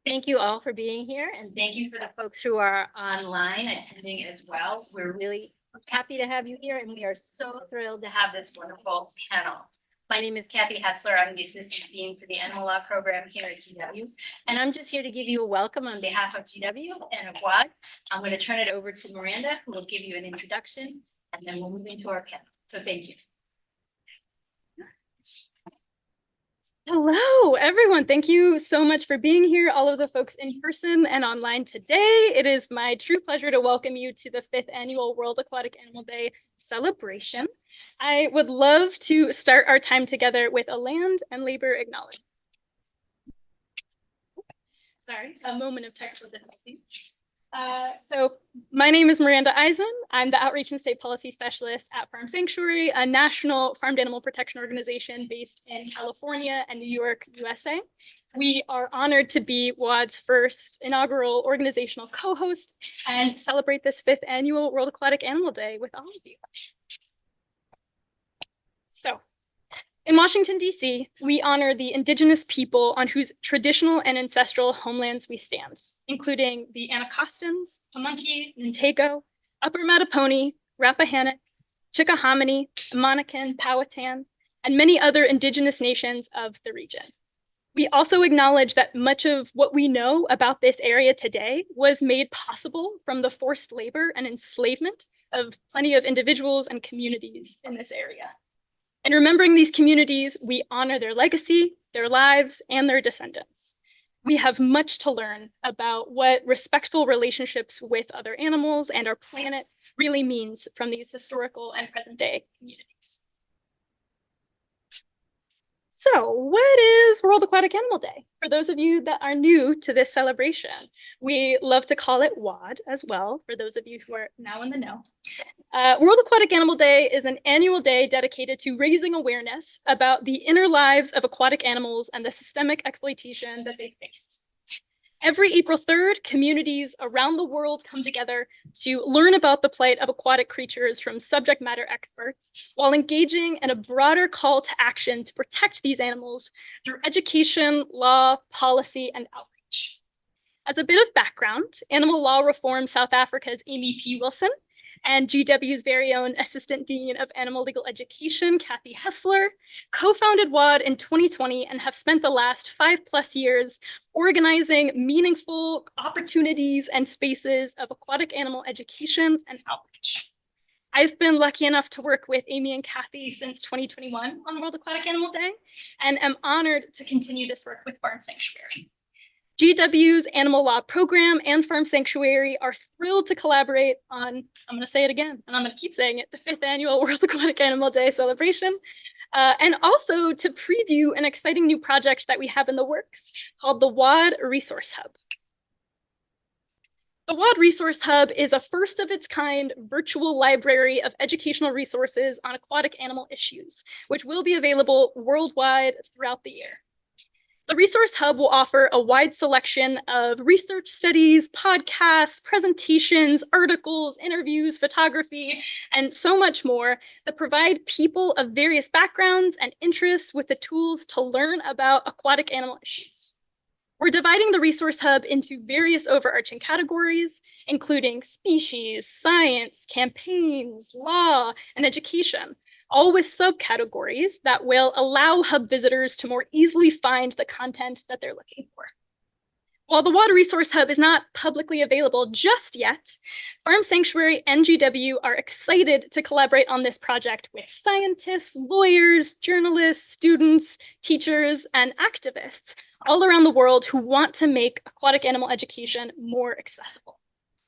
Thank you all for being here, and thank you for the folks who are online attending as well. We're really happy to have you here, and we are so thrilled to have this wonderful panel. My name is Kathy Hessler. I'm the Assistant Dean for the Animal Law Program here at GW, and I'm just here to give you a welcome on behalf of GW and of WAAD. I'm going to turn it over to Miranda, who will give you an introduction, and then we'll move into our panel. So thank you. Hello, everyone. Thank you so much for being here, all of the folks in person and online today. It is my true pleasure to welcome you to the 5th Annual World Aquatic Animal Day celebration. I would love to start our time together with a land and labor acknowledgement. Sorry, a moment of technical difficulty. So my name is Miranda Eisen. I'm the Outreach and State Policy Specialist at Farm Sanctuary, a national farmed animal protection organization based in California and New York, USA. We are honored to be WAAD's first inaugural organizational co-host and celebrate this 5th annual World Aquatic Animal Day with all of you. So, in Washington, D.C., we honor the indigenous people on whose traditional and ancestral homelands we stand, including the Anacostans, Pamunkey, Nintego, Upper Mattapony, Rappahannock, Chickahominy, Monacan, Powhatan, and many other indigenous nations of the region. We also acknowledge that much of what we know about this area today was made possible from the forced labor and enslavement of plenty of individuals and communities in this area. In remembering these communities, we honor their legacy, their lives, and their descendants. We have much to learn about what respectful relationships with other animals and our planet really means from these historical and present-day communities. So, what is World Aquatic Animal Day? For those of you that are new to this celebration, we love to call it WAAD as well, for those of you who are now in the know. World Aquatic Animal Day is an annual day dedicated to raising awareness about the inner lives of aquatic animals and the systemic exploitation that they face. Every April 3rd, communities around the world come together to learn about the plight of aquatic creatures from subject matter experts, while engaging in a broader call to action to protect these animals through education, law, policy, and outreach. As a bit of background, Animal Law Reform South Africa's Amy P. Wilson and GW's very own Assistant Dean of Animal Legal Education, Kathy Hessler, co-founded WAAD in 2020 and have spent the last 5+ years organizing meaningful opportunities and spaces of aquatic animal education and outreach. I've been lucky enough to work with Amy and Kathy since 2021 on World Aquatic Animal Day, and am honored to continue this work with Farm Sanctuary. GW's Animal Law Program and Farm Sanctuary are thrilled to collaborate on, I'm going to say it again, and I'm going to keep saying it, the 5th Annual World Aquatic Animal Day celebration, and also to preview an exciting new project that we have in the works called the WAAD Resource Hub. The WAAD Resource Hub is a first-of-its-kind virtual library of educational resources on aquatic animal issues, which will be available worldwide throughout the year. The Resource Hub will offer a wide selection of research studies, podcasts, presentations, articles, interviews, photography, and so much more that provide people of various backgrounds and interests with the tools to learn about aquatic animal issues. We're dividing the Resource Hub into various overarching categories, including species, science, campaigns, law, and education, all with subcategories that will allow Hub visitors to more easily find the content that they're looking for. While the WAAD Resource Hub is not publicly available just yet, Farm Sanctuary and GW are excited to collaborate on this project with scientists, lawyers, journalists, students, teachers, and activists all around the world who want to make aquatic animal education more accessible.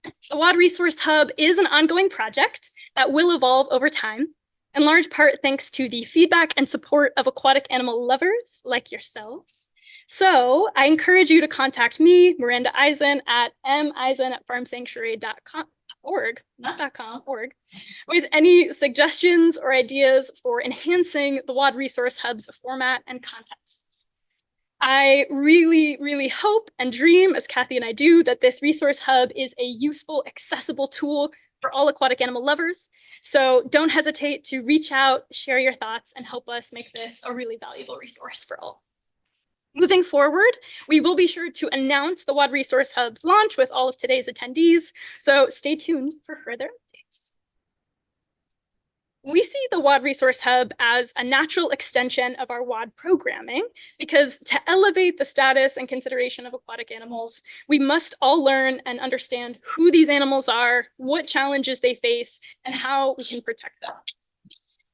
The WAAD Resource Hub is an ongoing project that will evolve over time, in large part thanks to the feedback and support of aquatic animal lovers like yourselves. So I encourage you to contact me, Miranda Eisen, at meisen@farmsanctuary.org, not .com, org, with any suggestions or ideas for enhancing the WAAD Resource Hub's format and content. I really, really hope and dream, as Kathy and I do, that this Resource Hub is a useful, accessible tool for all aquatic animal lovers. So don't hesitate to reach out, share your thoughts, and help us make this a really valuable resource for all. Moving forward, we will be sure to announce the WAAD Resource Hub's launch with all of today's attendees, so stay tuned for further updates. We see the WAAD Resource Hub as a natural extension of our WAAD programming because to elevate the status and consideration of aquatic animals, we must all learn and understand who these animals are, what challenges they face, and how we can protect them.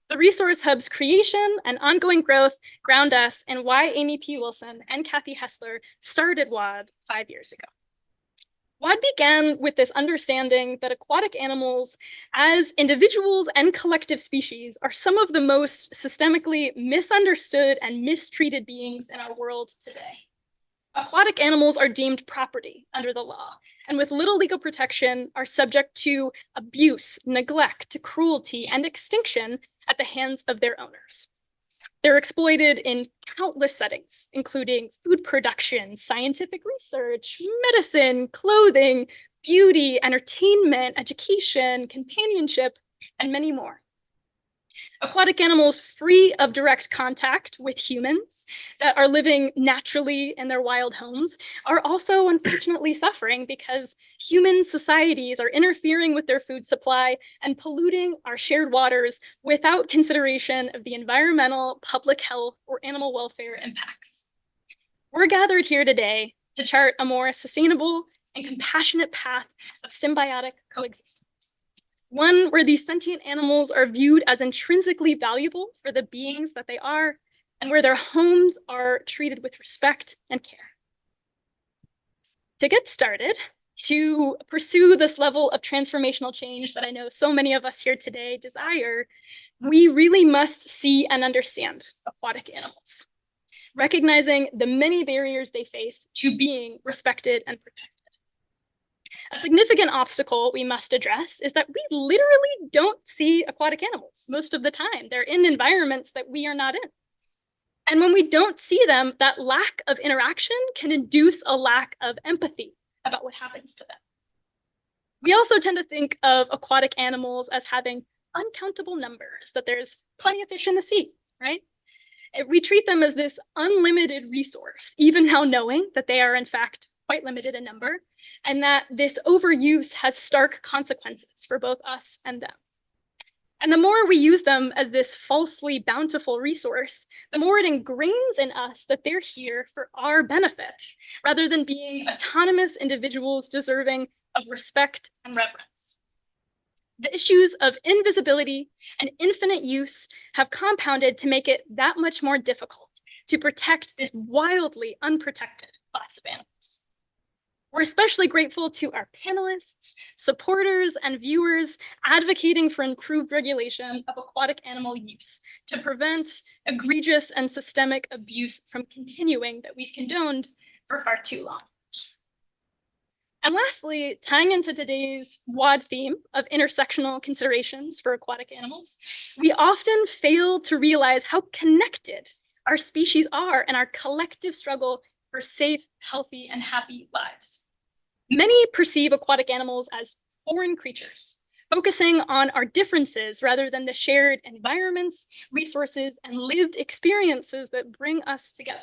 The Resource Hub's creation and ongoing growth ground us in why Amy P. Wilson and Kathy Hessler started WAAD 5 years ago. WAAD began with this understanding that aquatic animals, as individuals and collective species, are some of the most systemically misunderstood and mistreated beings in our world today. Aquatic animals are deemed property under the law, and with little legal protection are subject to abuse, neglect, cruelty, and extinction at the hands of their owners. They're exploited in countless settings, including food production, scientific research, medicine, clothing, beauty, entertainment, education, companionship, and many more. Aquatic animals free of direct contact with humans that are living naturally in their wild homes are also unfortunately suffering because human societies are interfering with their food supply and polluting our shared waters without consideration of the environmental, public health, or animal welfare impacts. We're gathered here today to chart a more sustainable and compassionate path of symbiotic coexistence. One where these sentient animals are viewed as intrinsically valuable for the beings that they are, and where their homes are treated with respect and care. To get started, to pursue this level of transformational change that I know so many of us here today desire, we really must see and understand aquatic animals, recognizing the many barriers they face to being respected and protected. A significant obstacle we must address is that we literally don't see aquatic animals most of the time. They're in environments that we are not in. And when we don't see them, that lack of interaction can induce a lack of empathy about what happens to them. We also tend to think of aquatic animals as having uncountable numbers, that there's plenty of fish in the sea, right? We treat them as this unlimited resource, even now knowing that they are in fact quite limited in number, and that this overuse has stark consequences for both us and them. And the more we use them as this falsely bountiful resource, the more it ingrains in us that they're here for our benefit, rather than being autonomous individuals deserving of respect and reverence. The issues of invisibility and infinite use have compounded to make it that much more difficult to protect this wildly unprotected class of animals. We're especially grateful to our panelists, supporters, and viewers advocating for improved regulation of aquatic animal use to prevent egregious and systemic abuse from continuing that we've condoned for far too long. And lastly, tying into today's WAAD theme of intersectional considerations for aquatic animals, we often fail to realize how connected our species are in our collective struggle for safe, healthy, and happy lives. Many perceive aquatic animals as foreign creatures, focusing on our differences rather than the shared environments, resources, and lived experiences that bring us together.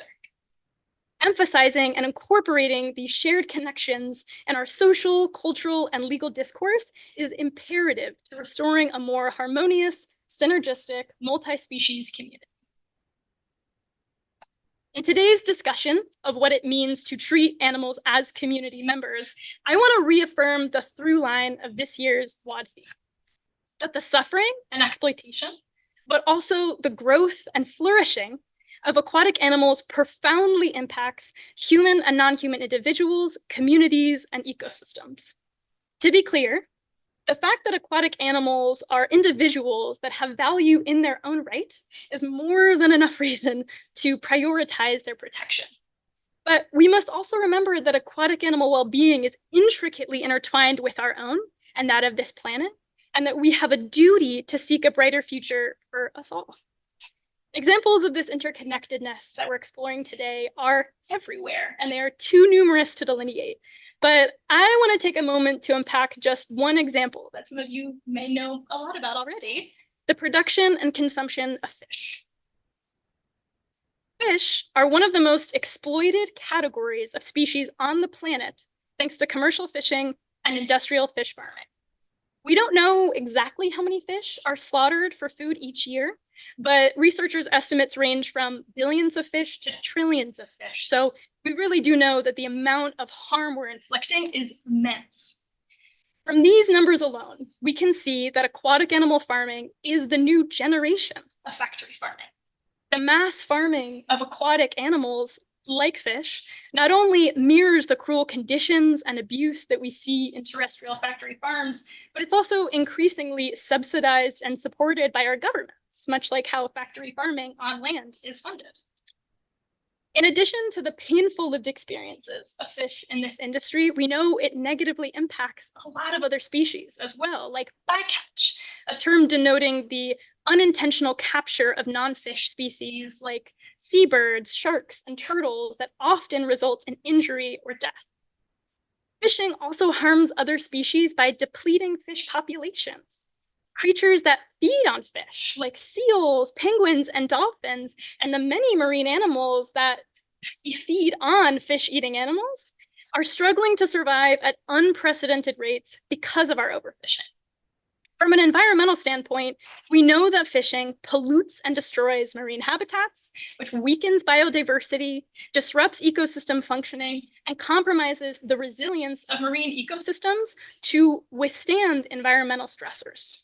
Emphasizing and incorporating these shared connections in our social, cultural, and legal discourse is imperative to restoring a more harmonious, synergistic, multi-species community. In today's discussion of what it means to treat animals as community members, I want to reaffirm the through line of this year's WAAD theme, that the suffering and exploitation, but also the growth and flourishing of aquatic animals profoundly impacts human and non-human individuals, communities, and ecosystems. To be clear, the fact that aquatic animals are individuals that have value in their own right is more than enough reason to prioritize their protection. But we must also remember that aquatic animal well-being is intricately intertwined with our own and that of this planet, and that we have a duty to seek a brighter future for us all. Examples of this interconnectedness that we're exploring today are everywhere, and they are too numerous to delineate. But I want to take a moment to unpack just one example that some of you may know a lot about already, the production and consumption of fish. Fish are one of the most exploited categories of species on the planet, thanks to commercial fishing and industrial fish farming. We don't know exactly how many fish are slaughtered for food each year, but researchers' estimates range from billions of fish to trillions of fish. So we really do know that the amount of harm we're inflicting is immense. From these numbers alone, we can see that aquatic animal farming is the new generation of factory farming. The mass farming of aquatic animals like fish not only mirrors the cruel conditions and abuse that we see in terrestrial factory farms, but it's also increasingly subsidized and supported by our governments, much like how factory farming on land is funded. In addition to the painful lived experiences of fish in this industry, we know it negatively impacts a lot of other species as well, like bycatch, a term denoting the unintentional capture of non-fish species like seabirds, sharks, and turtles that often results in injury or death. Fishing also harms other species by depleting fish populations. Creatures that feed on fish, like seals, penguins, and dolphins, and the many marine animals that feed on fish-eating animals, are struggling to survive at unprecedented rates because of our overfishing. From an environmental standpoint, we know that fishing pollutes and destroys marine habitats, which weakens biodiversity, disrupts ecosystem functioning, and compromises the resilience of marine ecosystems to withstand environmental stressors.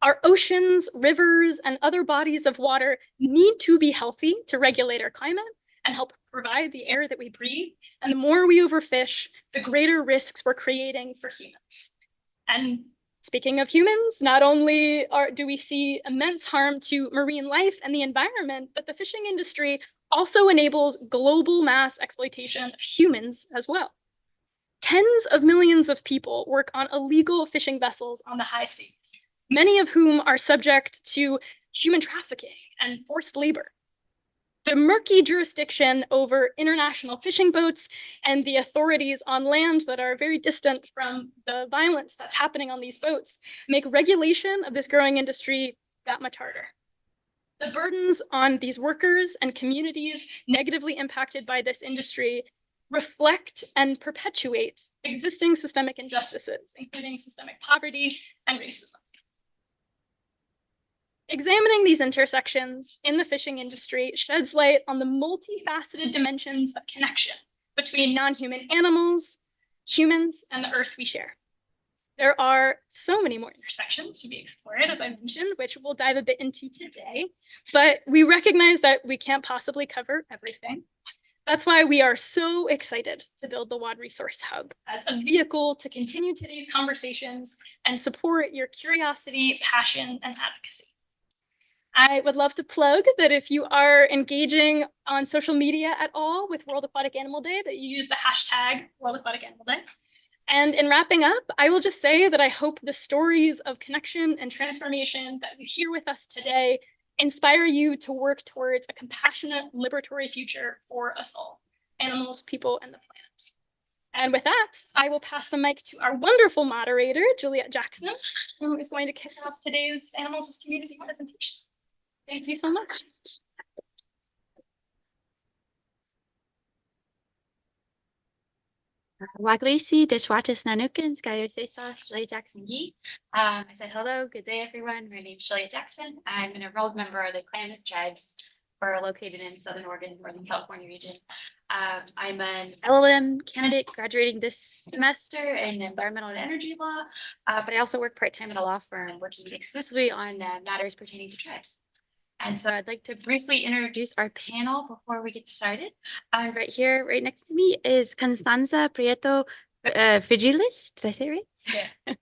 Our oceans, rivers, and other bodies of water need to be healthy to regulate our climate and help provide the air that we breathe. And the more we overfish, the greater risks we're creating for humans. And speaking of humans, not only do we see immense harm to marine life and the environment, but the fishing industry also enables global mass exploitation of humans as well. Tens of millions of people work on illegal fishing vessels on the high seas, many of whom are subject to human trafficking and forced labor. The murky jurisdiction over international fishing boats and the authorities on land that are very distant from the violence that's happening on these boats make regulation of this growing industry that much harder. The burdens on these workers and communities negatively impacted by this industry reflect and perpetuate existing systemic injustices, including systemic poverty and racism. Examining these intersections in the fishing industry sheds light on the multifaceted dimensions of connection between non-human animals, humans, and the earth we share. There are so many more intersections to be explored, as I mentioned, which we'll dive a bit into today, but we recognize that we can't possibly cover everything. That's why we are so excited to build the WAAD Resource Hub as a vehicle to continue today's conversations and support your curiosity, passion, and advocacy. I would love to plug that if you are engaging on social media at all with World Aquatic Animal Day, that you use the hashtag World Aquatic Animal Day. And in wrapping up, I will just say that I hope the stories of connection and transformation that you hear with us today inspire you to work towards a compassionate, liberatory future for us all, animals, people, and the planet. And with that, I will pass the mic to our wonderful moderator, Juliet Jackson, who is going to kick off today's Animals as Community presentation. Thank you so much. Waglisi Deshwatis Nanukins, Gayosesa, Shelley Jackson Yee. I said hello, good day everyone. My name is Shelley Jackson. I'm an enrolled member of the Klamath tribes. We're located in Southern Oregon, Northern California region. I'm an LLM candidate graduating this semester in environmental and energy law, but I also work part-time at a law firm working exclusively on matters pertaining to tribes. And so I'd like to briefly introduce our panel before we get started. Right here, right next to me is Constanza Prieto Frigilis. Did I say it right? Yeah.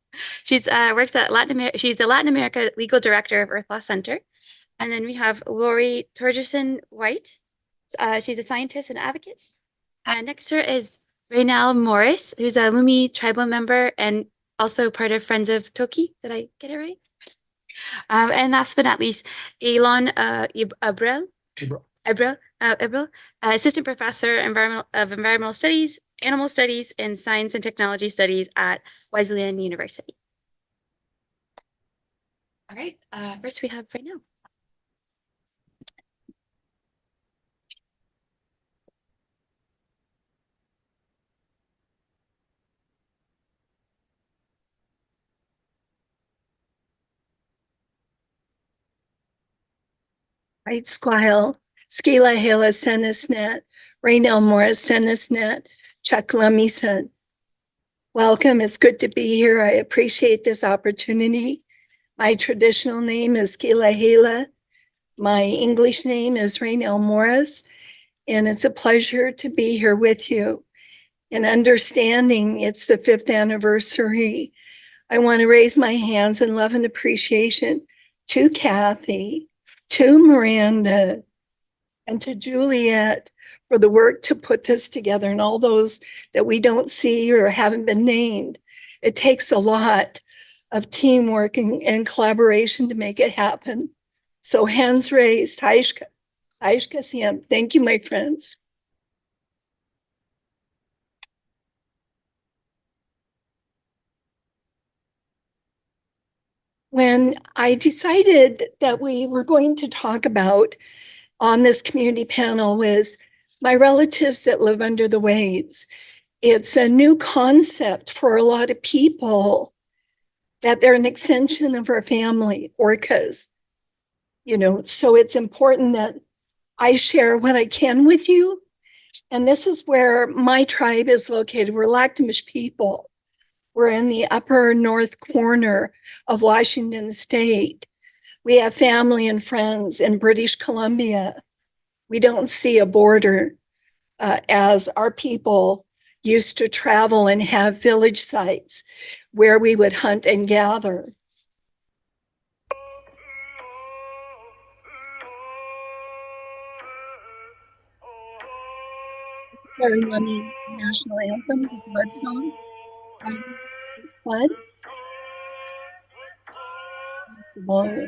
She's works at Latin America. She's the Latin America Legal Director of Earth Law Center. And then we have Lori Torgerson White. She's a scientist and advocate. Next to her is Raynell Morris, who's a Lumi tribal member and also part of Friends of Toki. Did I get it right? And last but not least, Elon Abril, Assistant Professor of Environmental Studies, Animal Studies, and Science and Technology Studies at Wesleyan University. All right, first we have Raynell. Right squile, Scala hala senesnet, Raynell Morris senesnet, Chuck Lumison. Welcome, it's good to be here. I appreciate this opportunity. My traditional name is Scala hala. My English name is Raynell Morris, and it's a pleasure to be here with you. And understanding it's the 5th anniversary, I want to raise my hands in love and appreciation to Kathy, to Miranda, and to Juliet for the work to put this together, and all those that we don't see or haven't been named. It takes a lot of teamwork and collaboration to make it happen. So hands raised. Haishka Siam. Thank you, my friends. When I decided that we were going to talk about on this community panel was my relatives that live under the waves. It's a new concept for a lot of people that they're an extension of our family, orcas. So it's important that I share what I can with you. And this is where my tribe is located. We're Lactamish people. We're in the upper north corner of Washington State. We have family and friends in British Columbia. We don't see a border as our people used to travel and have village sites where we would hunt and gather. Very yummy national anthem, the blood song. Blood. Whoa.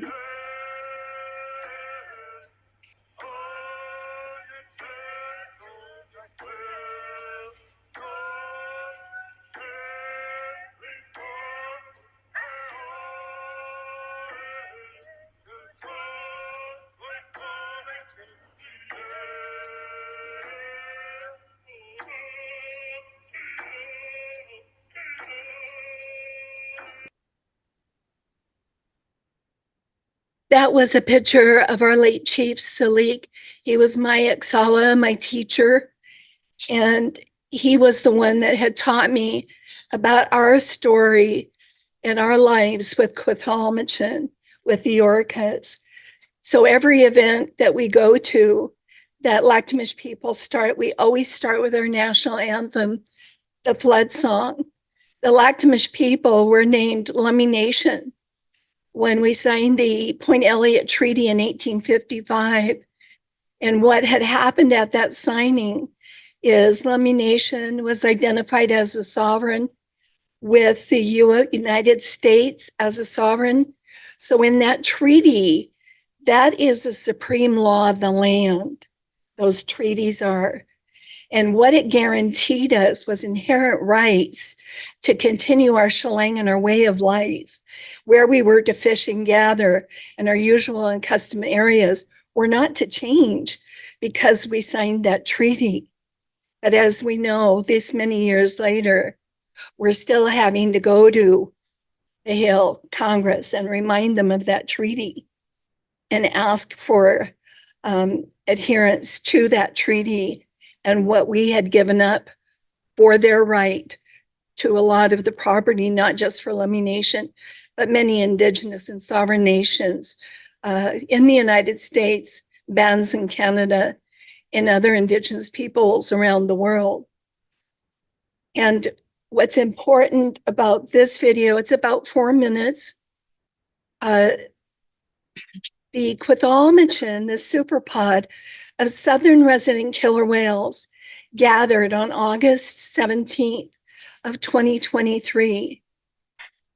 That was a picture of our late chief, Salik. He was my Iksawa, my teacher, and he was the one that had taught me about our story and our lives with Quethalmachan, with the orcas. So every event that we go to that Lactamish people start, we always start with our national anthem, the flood song. The Lactamish people were named Lummi Nation when we signed the Point Elliott Treaty in 1855. And what had happened at that signing is Lummi Nation was identified as a sovereign with the United States as a sovereign. So in that treaty, that is the supreme law of the land. Those treaties are. And what it guaranteed us was inherent rights to continue our shilling and our way of life, where we were to fish and gather in our usual and custom areas were not to change because we signed that treaty. But as we know, this many years later, we're still having to go to the Hill Congress and remind them of that treaty and ask for adherence to that treaty and what we had given up for their right to a lot of the property, not just for Lummi Nation, but many indigenous and sovereign nations in the United States, bands in Canada, and other indigenous peoples around the world. And what's important about this video, it's about 4 minutes. The Quethalmachan, the superpod of southern resident killer whales, gathered on August 17th of 2023.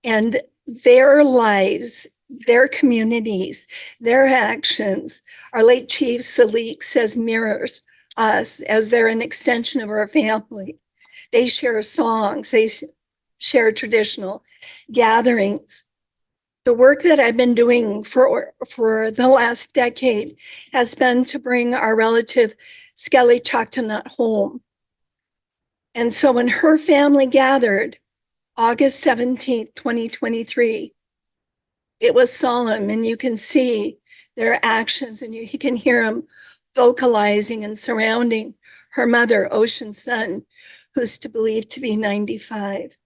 And their lives, their communities, their actions, our late chief Salik says mirrors us as they're an extension of our family. They share songs, they share traditional gatherings. The work that I've been doing for the last decade has been to bring our relative Skelly Choctanut home. And so when her family gathered August 17th, 2023, it was solemn, and you can see their actions, and you can hear them vocalizing and surrounding her mother, Ocean Sun, who's believed to be 95.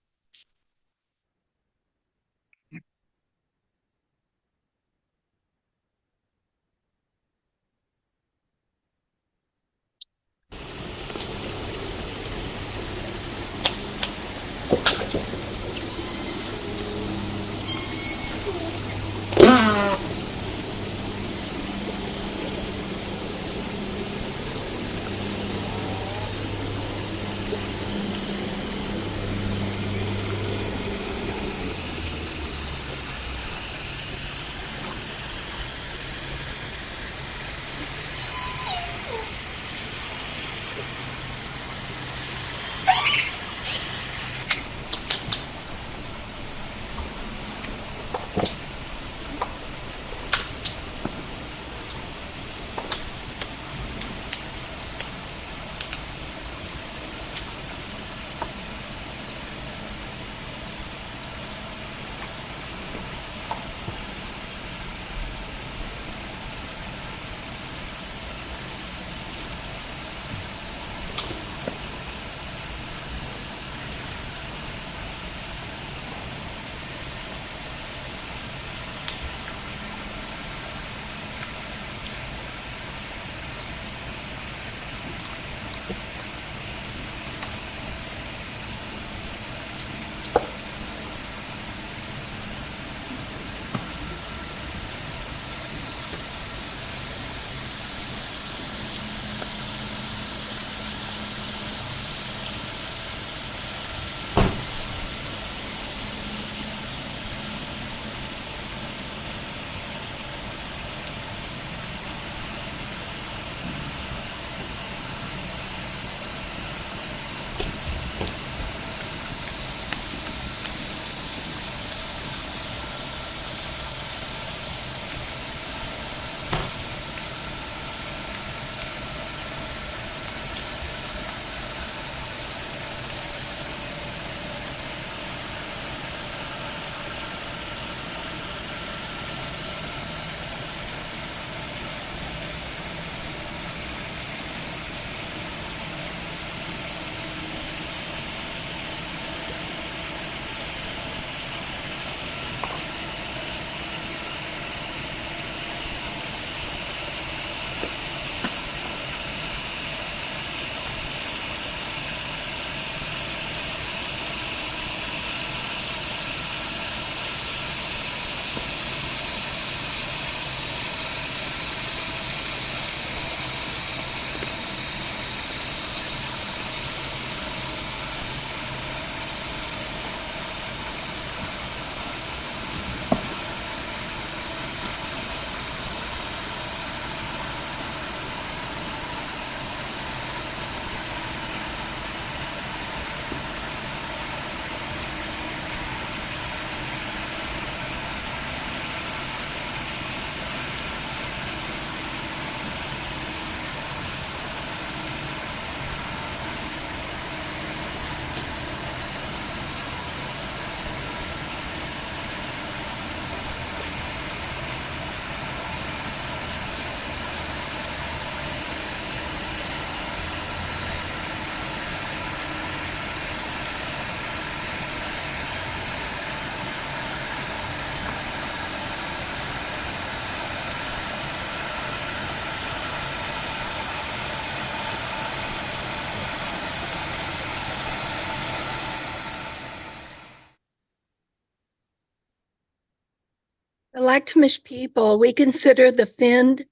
Lactamish people, we consider the finned,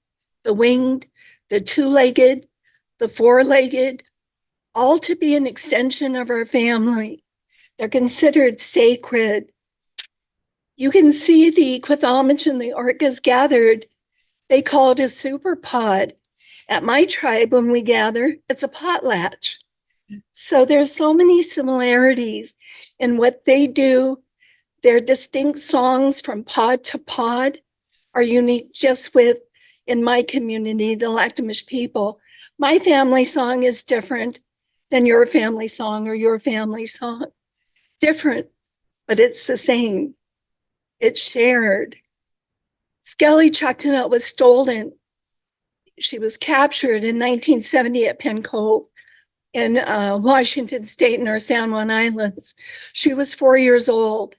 the winged, the two-legged, the four-legged, all to be an extension of our family. They're considered sacred. You can see the Quithomage the orcas gathered. They call it a super pod. At my tribe, when we gather, it's a potlatch. So there's so many similarities in what they do. Their distinct songs from pod to pod are unique just with, in my community, the Lactamish people. My family song is different than your family song or your family song. Different, but it's the same. It's shared. Skelly Chucknut was stolen. She was captured in 1970 at Penn Cove in Washington State in our San Juan Islands. She was 4 years old.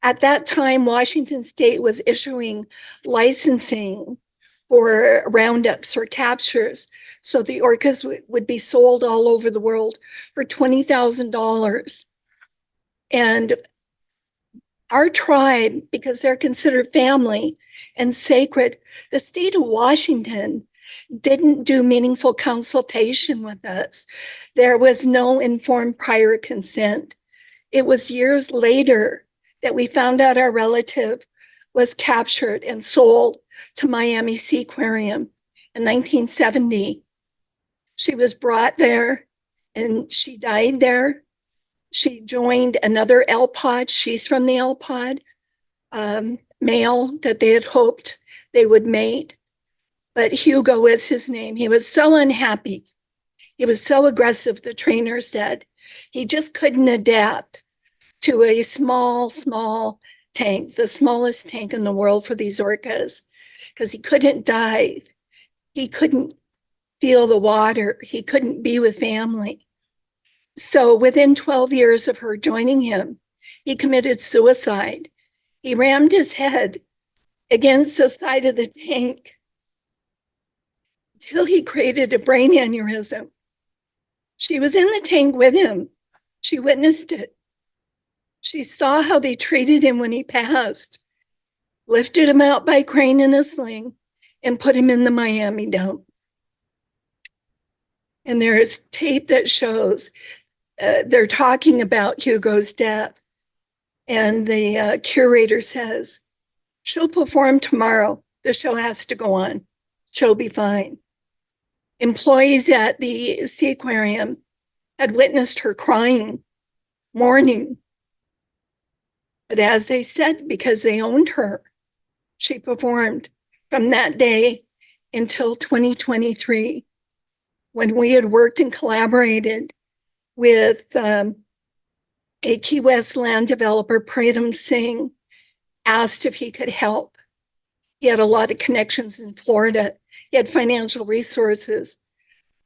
At that time, Washington State was issuing licensing for roundups or captures. So the orcas would be sold all over the world for $20,000. And our tribe, because they're considered family and sacred, the state of Washington didn't do meaningful consultation with us. There was no informed prior consent. It was years later that we found out our relative was captured and sold to Miami Seaquarium in 1970. She was brought there and she died there. She joined another L-pod. She's from the L-pod, male that they had hoped they would mate. But Hugo is his name. He was so unhappy. He was so aggressive, the trainer said. He just couldn't adapt to a small tank, the smallest tank in the world for these orcas, because he couldn't dive. He couldn't feel the water. He couldn't be with family. So within 12 years of her joining him, he committed suicide. He rammed his head against the side of the tank until he created a brain aneurysm. She was in the tank with him. She witnessed it. She saw how they treated him when he passed, lifted him out by crane in a sling, and put him in the Miami dump. And there is tape that shows they're talking about Hugo's death. And the curator says, she'll perform tomorrow. The show has to go on. She'll be fine. Employees at the Seaquarium had witnessed her crying, mourning. But as they said, because they owned her, she performed from that day until 2023, when we had worked and collaborated with a Key West land developer, Pratham Singh, asked if he could help. He had a lot of connections in Florida. He had financial resources.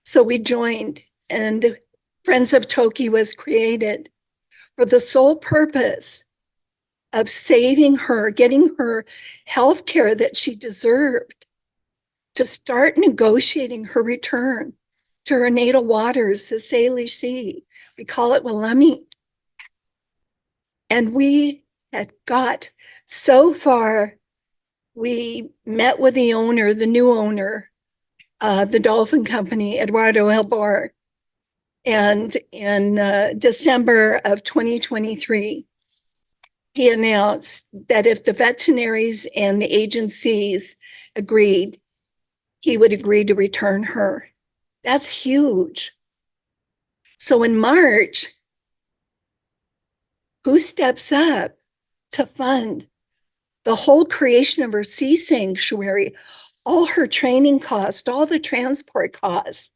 So we joined, and Friends of Toki was created for the sole purpose of saving her, getting her health care that she deserved, to start negotiating her return to her natal waters, the Salish Sea. We call it Willamette. And we had got so far. We met with the owner, the new owner, the dolphin company, Eduardo Elbar. And in December of 2023, he announced that if the veterinaries and the agencies agreed, he would agree to return her. That's huge. So in March, who steps up to fund the whole creation of her sea sanctuary, all her training costs, all the transport costs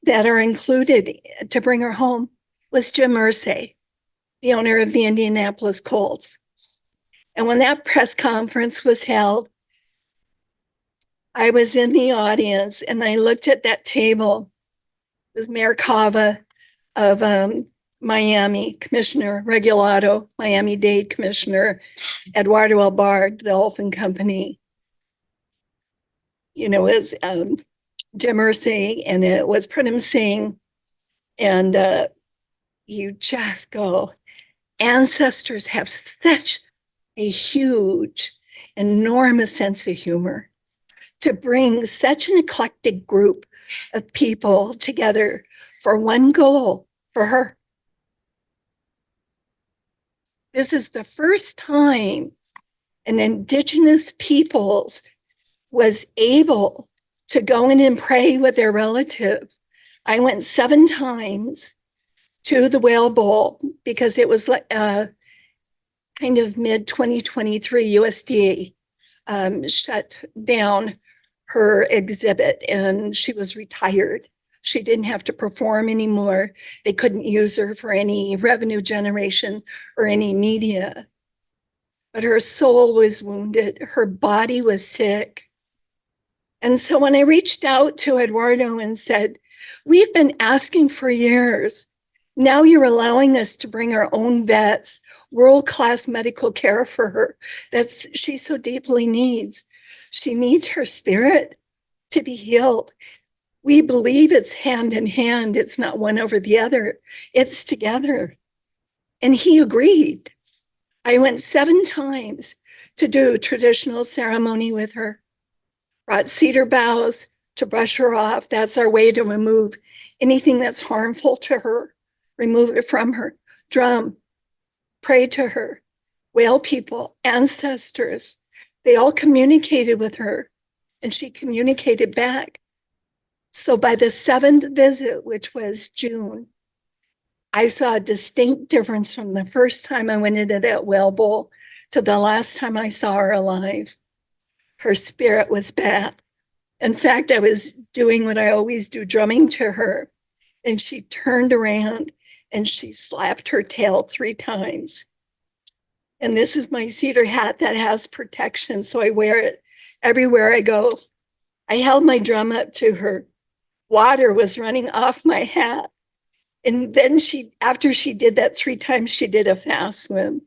that are included to bring her home, was Jim Irsay, the owner of the Indianapolis Colts. And when that press conference was held, I was in the audience and I looked at that table. It was Mayor Cava of Miami, Commissioner Regulado, Miami-Dade Commissioner Eduardo Elbar, the Dolphin Company. You know, it was Jim Irsay, and it was Pratham Singh. And you just go, ancestors have such a huge, enormous sense of humor to bring such an eclectic group of people together for one goal, for her. This is the first time an indigenous peoples was able to go in and pray with their relative. I went 7 times to the Whale Bowl because it was like kind of mid-2023 USDA shut down her exhibit and she was retired. She didn't have to perform anymore. They couldn't use her for any revenue generation or any media. but her soul was wounded. Her body was sick. And so when I reached out to Eduardo and said, we've been asking for years, now you're allowing us to bring our own vets, world-class medical care for her that she so deeply needs. She needs her spirit to be healed. We believe it's hand in hand. It's not one over the other. It's together. And he agreed. I went 7 times to do a traditional ceremony with her. Brought cedar boughs to brush her off. That's our way to remove anything that's harmful to her. Remove it from her. Drum, pray to her. Whale people, ancestors, they all communicated with her and she communicated back. So by the 7th visit, which was June, I saw a distinct difference from the first time I went into that whale bowl to the last time I saw her alive. Her spirit was back. In fact, I was doing what I always do, drumming to her, and she turned around and she slapped her tail 3 times. And this is my cedar hat that has protection, so I wear it everywhere I go. I held my drum up to her. Water was running off my hat. And then after she did that 3 times, she did a fast swim.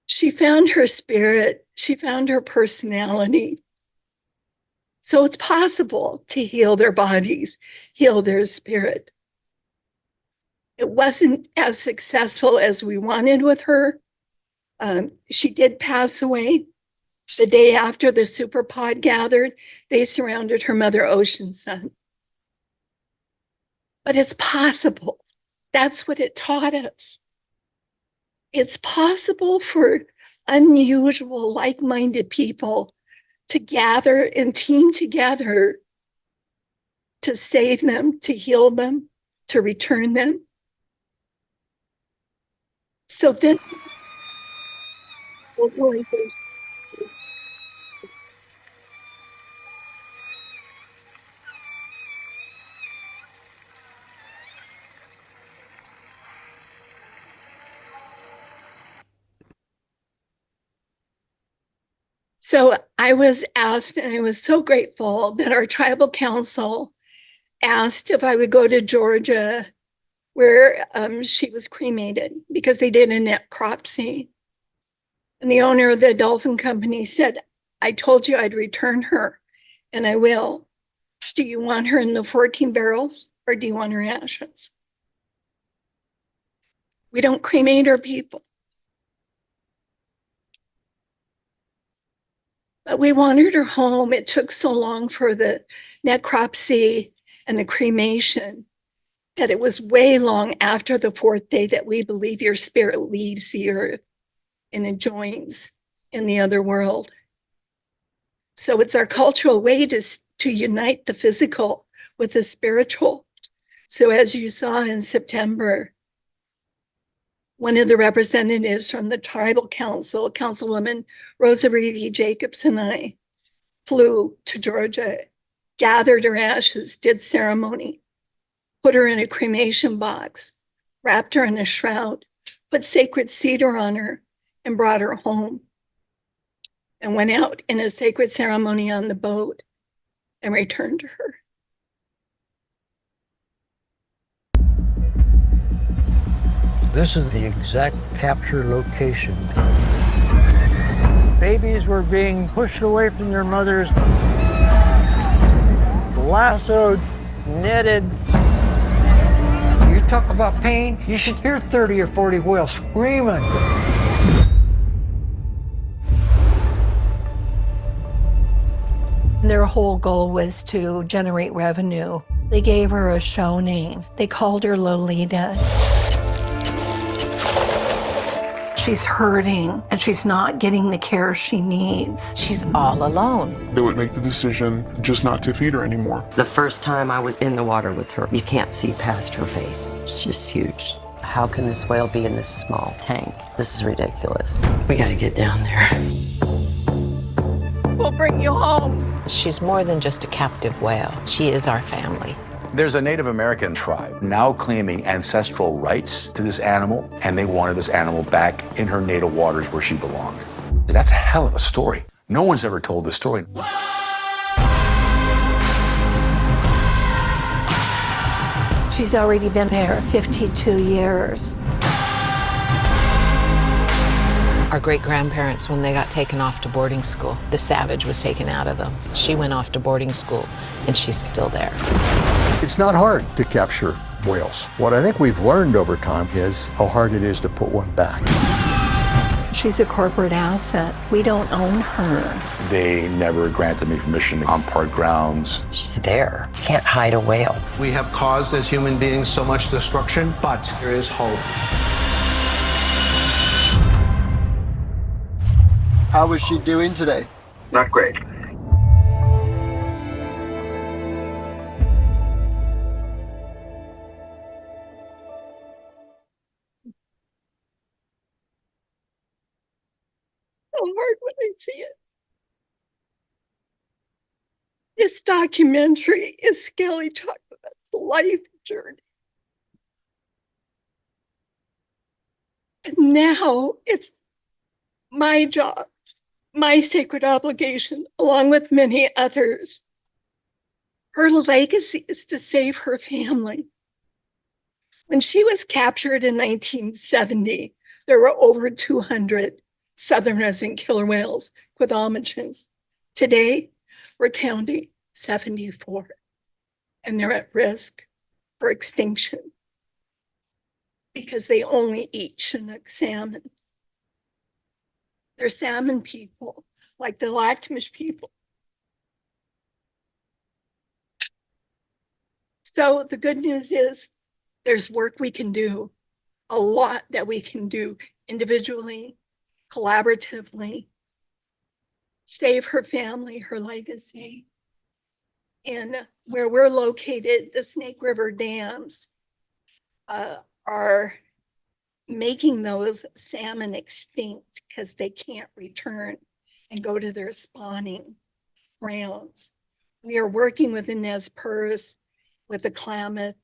She found her spirit. She found her personality. So it's possible to heal their bodies, heal their spirit. It wasn't as successful as we wanted with her. She did pass away. The day after the super pod gathered, they surrounded her mother ocean sun. But it's possible. That's what it taught us. It's possible for unusual, like-minded people to gather and team together to save them, to heal them, to return them. So then, vocalization. So I was asked, and I was so grateful that our tribal council asked if I would go to Georgia where she was cremated because they did a necropsy. And the owner of the dolphin company said, I told you I'd return her, and I will. Do you want her in the 14 barrels or do you want her ashes? We don't cremate our people. But we wanted her home. It took so long for the necropsy and the cremation that it was way long after the 4th day that we believe your spirit leaves the earth and it joins in the other world. So it's our cultural way to unite the physical with the spiritual. So as you saw in September, one of the representatives from the tribal council, Councilwoman Rosa Reevy Jacobs, and I flew to Georgia, gathered her ashes, did ceremony, put her in a cremation box, wrapped her in a shroud, put sacred cedar on her, and brought her home. And went out in a sacred ceremony on the boat and returned to her. This is the exact capture location. Babies were being pushed away from their mothers, lassoed, netted. You talk about pain, you should hear 30 or 40 whales screaming. Their whole goal was to generate revenue. They gave her a show name. They called her Lolita. She's hurting and she's not getting the care she needs. She's all alone. They would make the decision just not to feed her anymore. The first time I was in the water with her, you can't see past her face. She's huge. How can this whale be in this small tank? This is ridiculous. We gotta get down there. We'll bring you home. She's more than just a captive whale. She is our family. There's a Native American tribe now claiming ancestral rights to this animal, and they wanted this animal back in her natal waters where she belonged. That's a hell of a story. No one's ever told this story. She's already been there 52 years. Our great-grandparents, when they got taken off to boarding school, the savage was taken out of them. She went off to boarding school, and she's still there. It's not hard to capture whales. What I think we've learned over time is how hard it is to put one back. She's a corporate asset. We don't own her. They never granted me permission on park grounds. She's there. You can't hide a whale. We have caused as human beings so much destruction, but there is hope. How was she doing today? Not great. So hard when I see it. This documentary is Skelly Chocolate's life journey. And now it's my job, my sacred obligation, along with many others. Her legacy is to save her family. When she was captured in 1970, there were over 200 southern resident killer whales, quadrumagins. Today, we're counting 74, and they're at risk for extinction because they only eat Chinook salmon. They're salmon people, like the Lactamish people. So the good news is there's work we can do, a lot that we can do individually, collaboratively, save her family, her legacy. And where we're located, the Snake River dams are making those salmon extinct because they can't return and go to their spawning grounds. We are working with the Nez Perce, with the Klamath,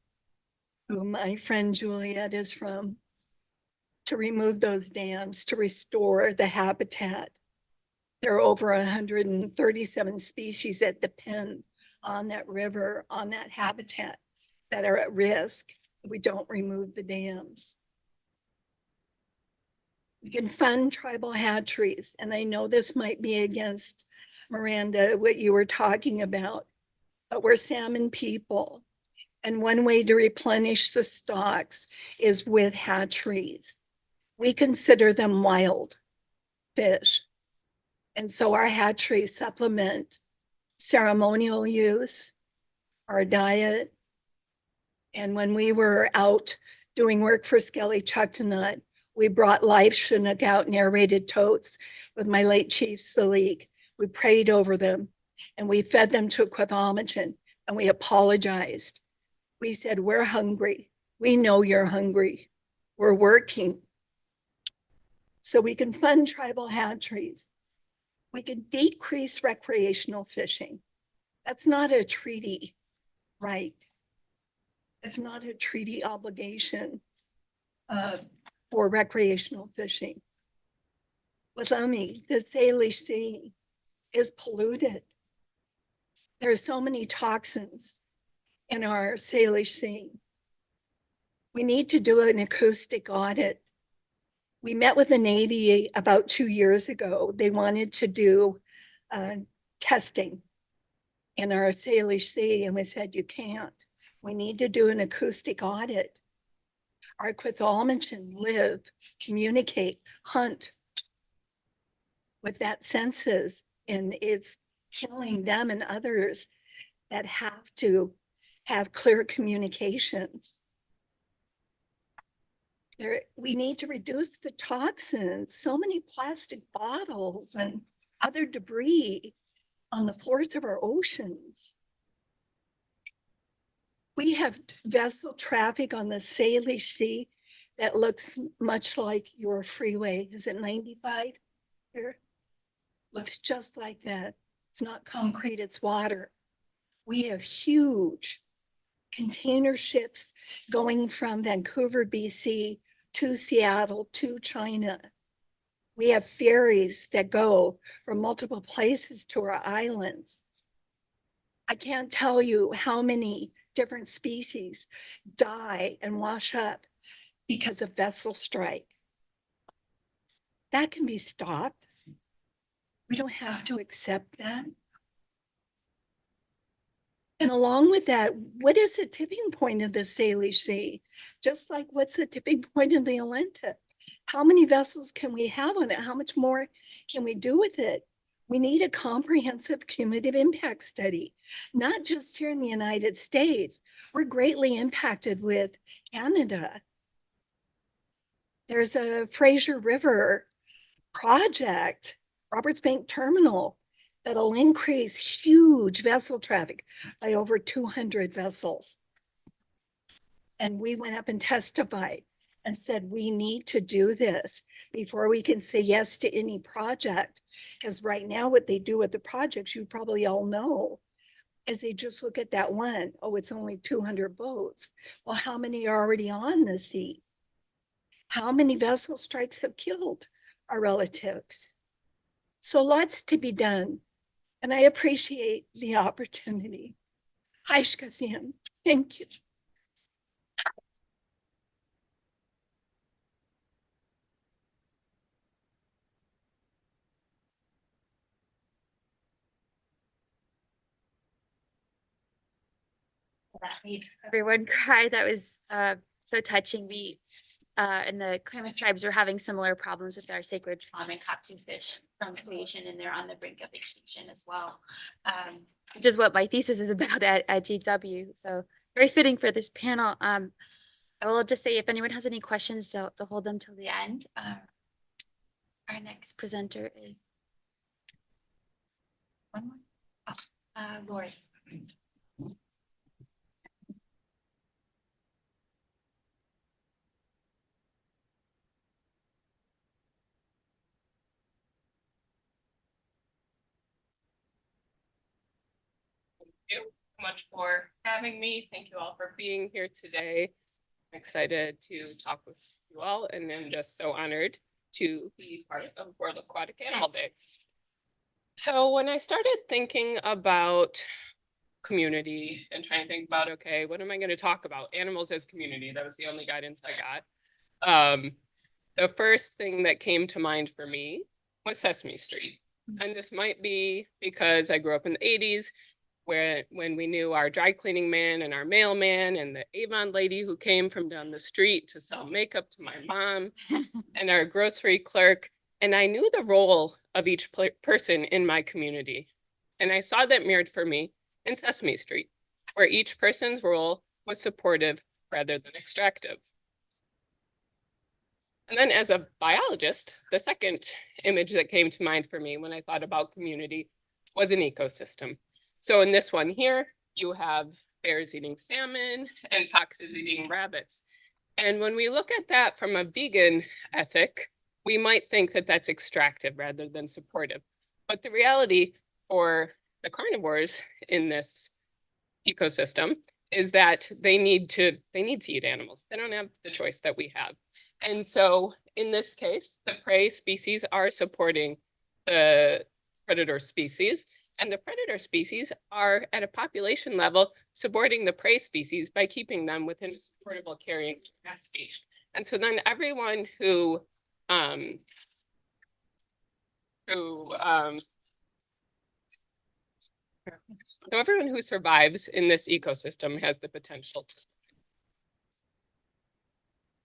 who my friend Juliet is from, to remove those dams, to restore the habitat. There are over 137 species that depend on that river, on that habitat, that are at risk if we don't remove the dams. We can fund tribal hatcheries, and I know this might be against, Miranda, what you were talking about, but we're salmon people. And one way to replenish the stocks is with hatcheries. We consider them wild fish. And so our hatcheries supplement ceremonial use, our diet. And when we were out doing work for Skelly Chucktanut, we brought live Chinook out in aerated totes with my late chief, Salik. We prayed over them and we fed them to a quadrumagin, and we apologized. We said, we're hungry. We know you're hungry. We're working. So we can fund tribal hatcheries. We can decrease recreational fishing. That's not a treaty right. It's not a treaty obligation for recreational fishing. With Umi, the Salish Sea is polluted. There are so many toxins in our Salish Sea. We need to do an acoustic audit. We met with the Navy about 2 years ago. They wanted to do testing in our Salish Sea, and we said, you can't. We need to do an acoustic audit. Our quadrumagin live, communicate, hunt with that senses, and it's killing them and others that have to have clear communications. We need to reduce the toxins, so many plastic bottles and other debris on the floors of our oceans. We have vessel traffic on the Salish Sea that looks much like your freeway. Is it 95 here? Looks just like that. It's not concrete, it's water. We have huge container ships going from Vancouver, BC to Seattle to China. We have ferries that go from multiple places to our islands. I can't tell you how many different species die and wash up because of vessel strike. That can be stopped. We don't have to accept that. And along with that, what is the tipping point of the Salish Sea? Just like what's the tipping point of the Atlantic? How many vessels can we have on it? How much more can we do with it? We need a comprehensive cumulative impact study, not just here in the United States. We're greatly impacted with Canada. There's a Fraser River project, Roberts Bank Terminal, that'll increase huge vessel traffic by over 200 vessels. And we went up and testified and said, we need to do this before we can say yes to any project. Because right now what they do with the projects, you probably all know, is they just look at that one. Oh, it's only 200 boats. Well, how many are already on the sea? How many vessel strikes have killed our relatives? So lots to be done. And I appreciate the opportunity. Hi, Shkazian. Thank you. That made everyone cry. That was so touching. We and the Klamath tribes were having similar problems with our sacred fawn and cocktail fish from predation, and they're on the brink of extinction as well, which is what my thesis is about at GW. So very fitting for this panel. I will just say if anyone has any questions to hold them till the end. Our next presenter is one more. Oh, Lori. You much for having me. Thank you all for being here today. I'm excited to talk with you all, and I'm just so honored to be part of World Aquatic Animal Day. So when I started thinking about community and trying to think about, okay, what am I going to talk about? Animals as community. That was the only guidance I got. The first thing that came to mind for me was Sesame Street. And this might be because I grew up in the 80s, when we knew our dry cleaning man and our mailman and the Avon lady who came from down the street to sell makeup to my mom and our grocery clerk. And I knew the role of each person in my community. And I saw that mirrored for me in Sesame Street, where each person's role was supportive rather than extractive. And then as a biologist, the second image that came to mind for me when I thought about community was an ecosystem. So in this one here, you have bears eating salmon and foxes eating rabbits. And when we look at that from a vegan ethic, we might think that that's extractive rather than supportive. But the reality for the carnivores in this ecosystem is that they need to eat animals. They don't have the choice that we have. And so in this case, the prey species are supporting the predator species. And the predator species are at a population level supporting the prey species by keeping them within a supportable carrying capacity. And so then everyone who survives in this ecosystem has the potential to.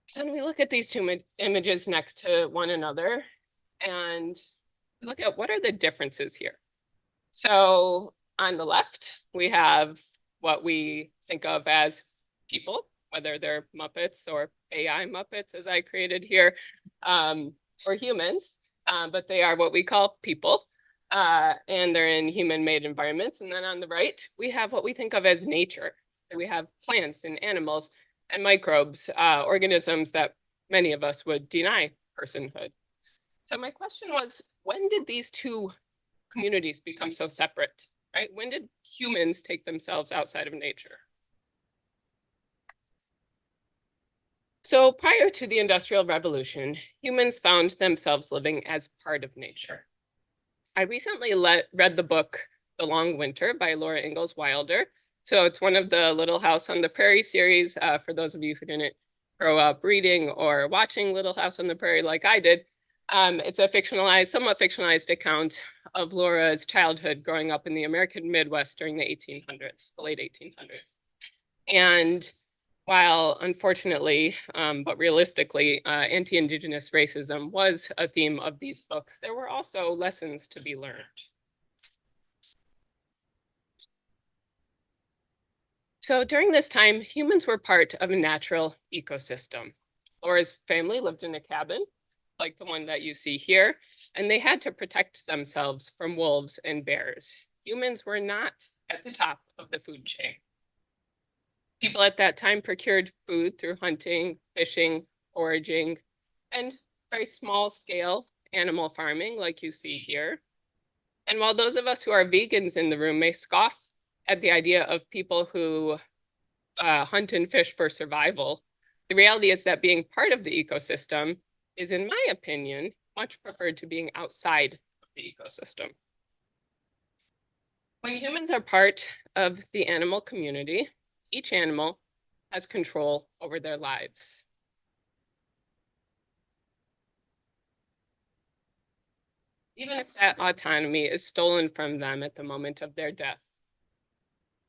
So then we look at these two images next to one another and look at what are the differences here. So on the left, we have what we think of as people, whether they're Muppets or AI Muppets, as I created here, or humans, but they are what we call people, and they're in human-made environments. And then on the right, we have what we think of as nature. We have plants and animals and microbes, organisms that many of us would deny personhood. So my question was, when did these two communities become so separate, right? When did humans take themselves outside of nature? So prior to the Industrial Revolution, humans found themselves living as part of nature. I recently read the book The Long Winter by Laura Ingalls Wilder. So it's one of the Little House on the Prairie series. For those of you who didn't grow up reading or watching Little House on the Prairie like I did, it's a fictionalized, somewhat fictionalized account of Laura's childhood growing up in the American Midwest during the 1800s, the late 1800s. And while unfortunately, but realistically, anti-Indigenous racism was a theme of these books, there were also lessons to be learned. So during this time, humans were part of a natural ecosystem. Laura's family lived in a cabin, like the one that you see here, and they had to protect themselves from wolves and bears. Humans were not at the top of the food chain. People at that time procured food through hunting, fishing, foraging, and very small scale animal farming like you see here. And while those of us who are vegans in the room may scoff at the idea of people who hunt and fish for survival, the reality is that being part of the ecosystem is, in my opinion, much preferred to being outside of the ecosystem. When humans are part of the animal community, each animal has control over their lives. Even if that autonomy is stolen from them at the moment of their death.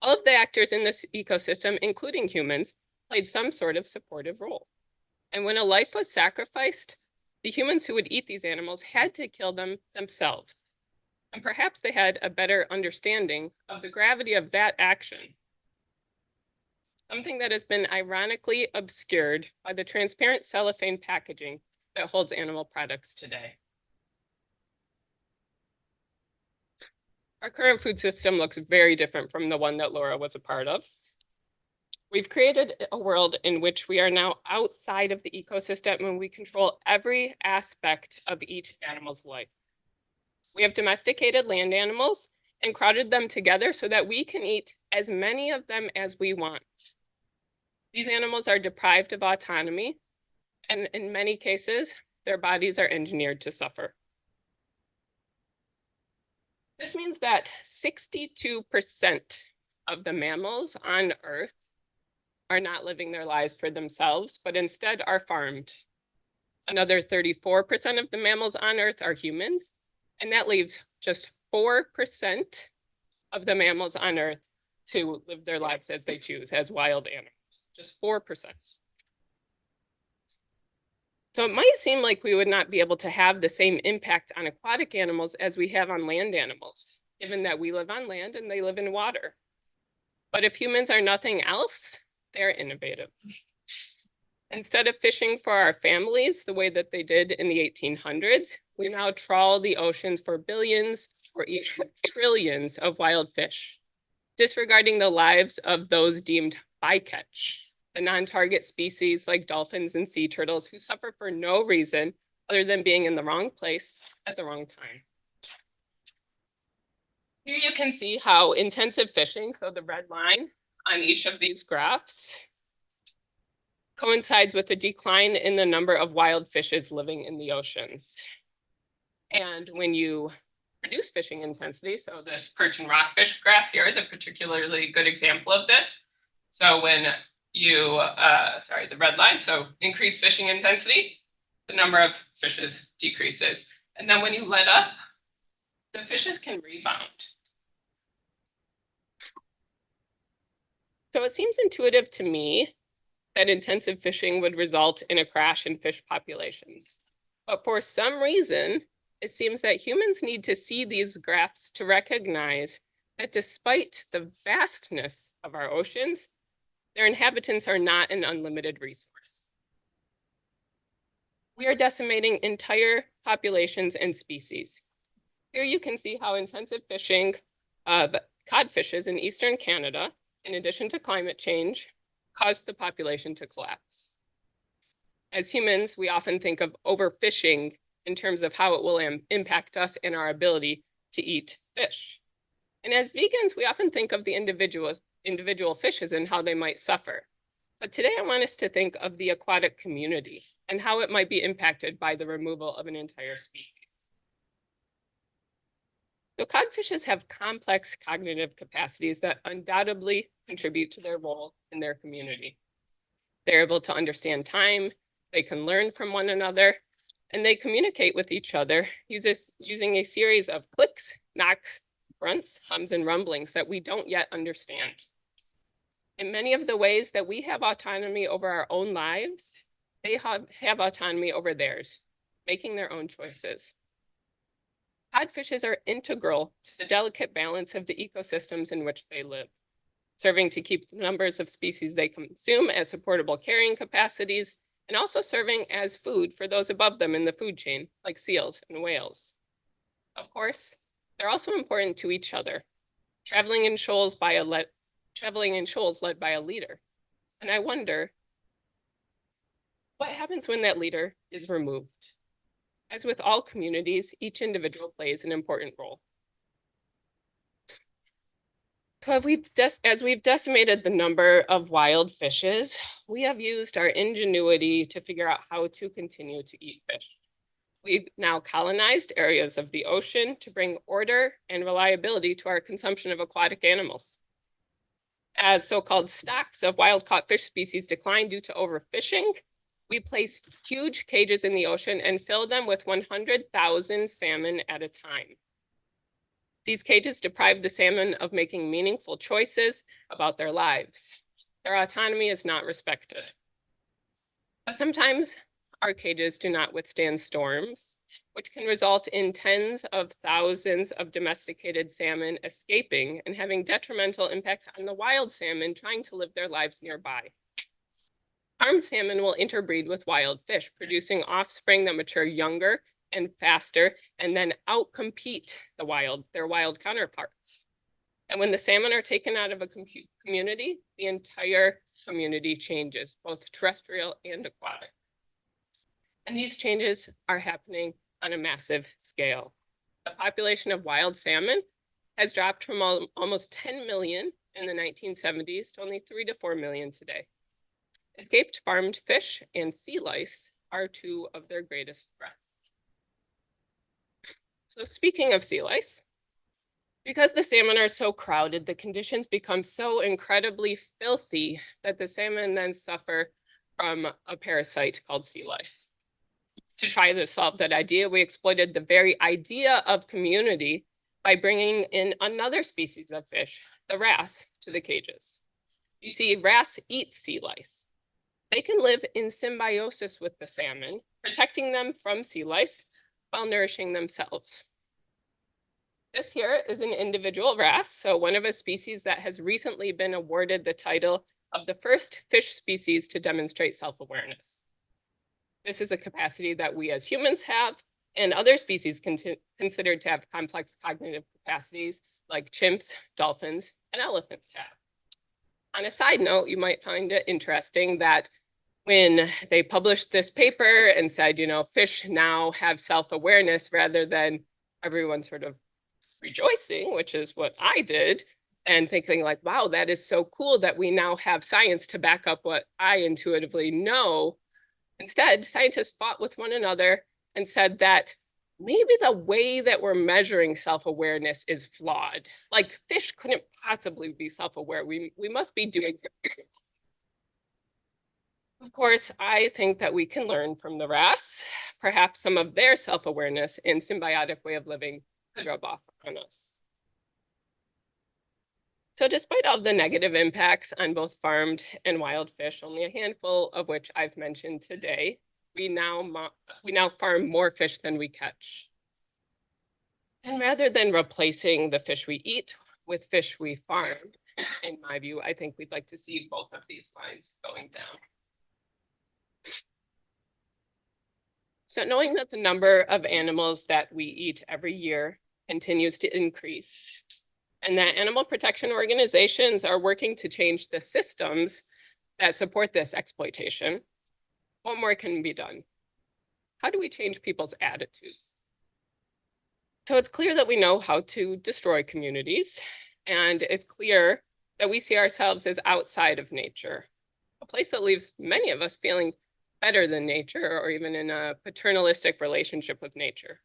All of the actors in this ecosystem, including humans, played some sort of supportive role. And when a life was sacrificed, the humans who would eat these animals had to kill them themselves. And perhaps they had a better understanding of the gravity of that action. Something that has been ironically obscured by the transparent cellophane packaging that holds animal products today. Our current food system looks very different from the one that Laura was a part of. We've created a world in which we are now outside of the ecosystem and we control every aspect of each animal's life. We have domesticated land animals and crowded them together so that we can eat as many of them as we want. These animals are deprived of autonomy, and in many cases, their bodies are engineered to suffer. This means that 62% of the mammals on Earth are not living their lives for themselves, but instead are farmed. Another 34% of the mammals on Earth are humans, and that leaves just 4% of the mammals on Earth to live their lives as they choose, as wild animals. Just 4%. So it might seem like we would not be able to have the same impact on aquatic animals as we have on land animals, given that we live on land and they live in water. But if humans are nothing else, they're innovative. Instead of fishing for our families the way that they did in the 1800s, we now trawl the oceans for billions or even trillions of wild fish, disregarding the lives of those deemed bycatch, the non-target species like dolphins and sea turtles who suffer for no reason other than being in the wrong place at the wrong time. Here you can see how intensive fishing, so the red line on each of these graphs, coincides with the decline in the number of wild fishes living in the oceans. And when you reduce fishing intensity, so this perch and rockfish graph here is a particularly good example of this. So when you, the red line, so increase fishing intensity, the number of fishes decreases. And then when you let up, the fishes can rebound. So it seems intuitive to me that intensive fishing would result in a crash in fish populations. But for some reason, it seems that humans need to see these graphs to recognize that despite the vastness of our oceans, their inhabitants are not an unlimited resource. We are decimating entire populations and species. Here you can see how intensive fishing of codfishes in eastern Canada, in addition to climate change, caused the population to collapse. As humans, we often think of overfishing in terms of how it will impact us and our ability to eat fish. And as vegans, we often think of the individual fishes and how they might suffer. But today I want us to think of the aquatic community and how it might be impacted by the removal of an entire species. So codfishes have complex cognitive capacities that undoubtedly contribute to their role in their community. They're able to understand time, they can learn from one another, and they communicate with each other using a series of clicks, knocks, grunts, hums, and rumblings that we don't yet understand. In many of the ways that we have autonomy over our own lives, they have autonomy over theirs, making their own choices. Codfishes are integral to the delicate balance of the ecosystems in which they live, serving to keep the numbers of species they consume as supportable carrying capacities, and also serving as food for those above them in the food chain, like seals and whales. Of course, they're also important to each other, traveling in shoals led by a leader. And I wonder, what happens when that leader is removed? As with all communities, each individual plays an important role. So as we've decimated the number of wild fishes, we have used our ingenuity to figure out how to continue to eat fish. We've now colonized areas of the ocean to bring order and reliability to our consumption of aquatic animals. As so-called stocks of wild-caught fish species decline due to overfishing, we place huge cages in the ocean and fill them with 100,000 salmon at a time. These cages deprive the salmon of making meaningful choices about their lives. Their autonomy is not respected. But sometimes our cages do not withstand storms, which can result in tens of thousands of domesticated salmon escaping and having detrimental impacts on the wild salmon trying to live their lives nearby. Farmed salmon will interbreed with wild fish, producing offspring that mature younger and faster, and then outcompete their wild counterparts. And when the salmon are taken out of a community, the entire community changes, both terrestrial and aquatic. And these changes are happening on a massive scale. The population of wild salmon has dropped from almost 10 million in the 1970s to only 3 to 4 million today. Escaped farmed fish and sea lice are two of their greatest threats. So speaking of sea lice, because the salmon are so crowded, the conditions become so incredibly filthy that the salmon then suffer from a parasite called sea lice. To try to solve that idea, we exploited the very idea of community by bringing in another species of fish, the wrasse, to the cages. You see, wrasse eat sea lice. They can live in symbiosis with the salmon, protecting them from sea lice while nourishing themselves. This here is an individual wrasse, so one of a species that has recently been awarded the title of the first fish species to demonstrate self-awareness. This is a capacity that we as humans have, and other species considered to have complex cognitive capacities like chimps, dolphins, and elephants have. On a side note, you might find it interesting that when they published this paper and said, fish now have self-awareness rather than everyone sort of rejoicing, which is what I did, and thinking like, wow, that is so cool that we now have science to back up what I intuitively know. Instead, scientists fought with one another and said that maybe the way that we're measuring self-awareness is flawed. Like fish couldn't possibly be self-aware. We must be doing it. Of course, I think that we can learn from the wrasse. Perhaps some of their self-awareness and symbiotic way of living could rub off on us. So despite all the negative impacts on both farmed and wild fish, only a handful of which I've mentioned today, we now farm more fish than we catch. And rather than replacing the fish we eat with fish we farm, in my view, I think we'd like to see both of these lines going down. So knowing that the number of animals that we eat every year continues to increase, and that animal protection organizations are working to change the systems that support this exploitation, what more can be done? How do we change people's attitudes? So it's clear that we know how to destroy communities, and it's clear that we see ourselves as outside of nature. place that leaves many of us feeling better than nature or even in a paternalistic relationship with nature.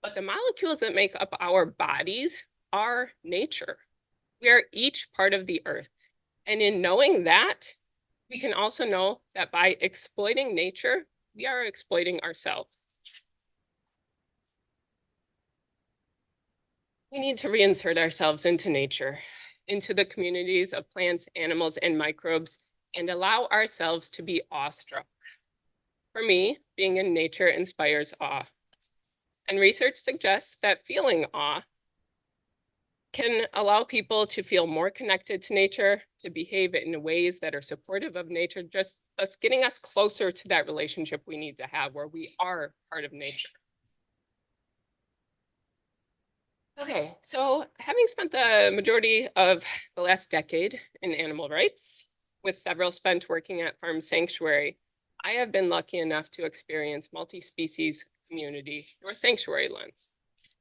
But the molecules that make up our bodies are nature. We are each part of the earth. And in knowing that, we can also know that by exploiting nature, we are exploiting ourselves. We need to reinsert ourselves into nature, into the communities of plants, animals, and microbes, and allow ourselves to be awestruck. For me, being in nature inspires awe. And research suggests that feeling awe can allow people to feel more connected to nature, to behave in ways that are supportive of nature, just thus getting us closer to that relationship we need to have where we are part of nature. Okay, so having spent the majority of the last decade in animal rights, with several spent working at Farm Sanctuary, I have been lucky enough to experience multi-species community through a sanctuary lens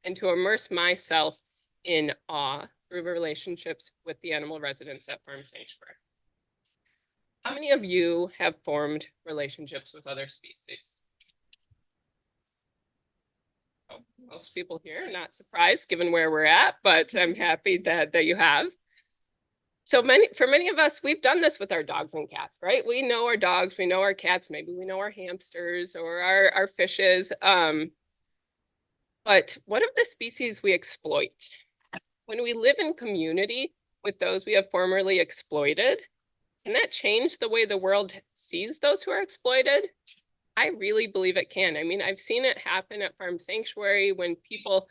and to immerse myself in awe through relationships with the animal residents at Farm Sanctuary. How many of you have formed relationships with other species? Oh, most people here, not surprised given where we're at, but I'm happy that you have. So for many of us, we've done this with our dogs and cats, right? We know our dogs, we know our cats, maybe we know our hamsters or our fishes. But what of the species we exploit? When we live in community with those we have formerly exploited, can that change the way the world sees those who are exploited? I really believe it can. I mean, I've seen it happen at Farm Sanctuary when people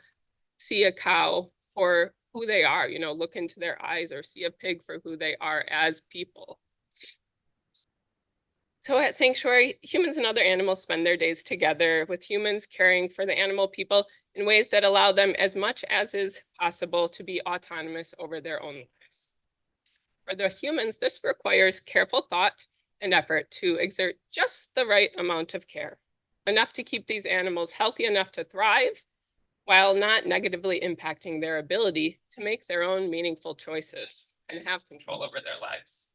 see a cow for who they are, you know, look into their eyes, or see a pig for who they are as people. So at Sanctuary, humans and other animals spend their days together, with humans caring for the animal people in ways that allow them as much as is possible to be autonomous over their own lives. For the humans, this requires careful thought and effort to exert just the right amount of care, enough to keep these animals healthy enough to thrive, while not negatively impacting their ability to make their own meaningful choices and have control over their lives.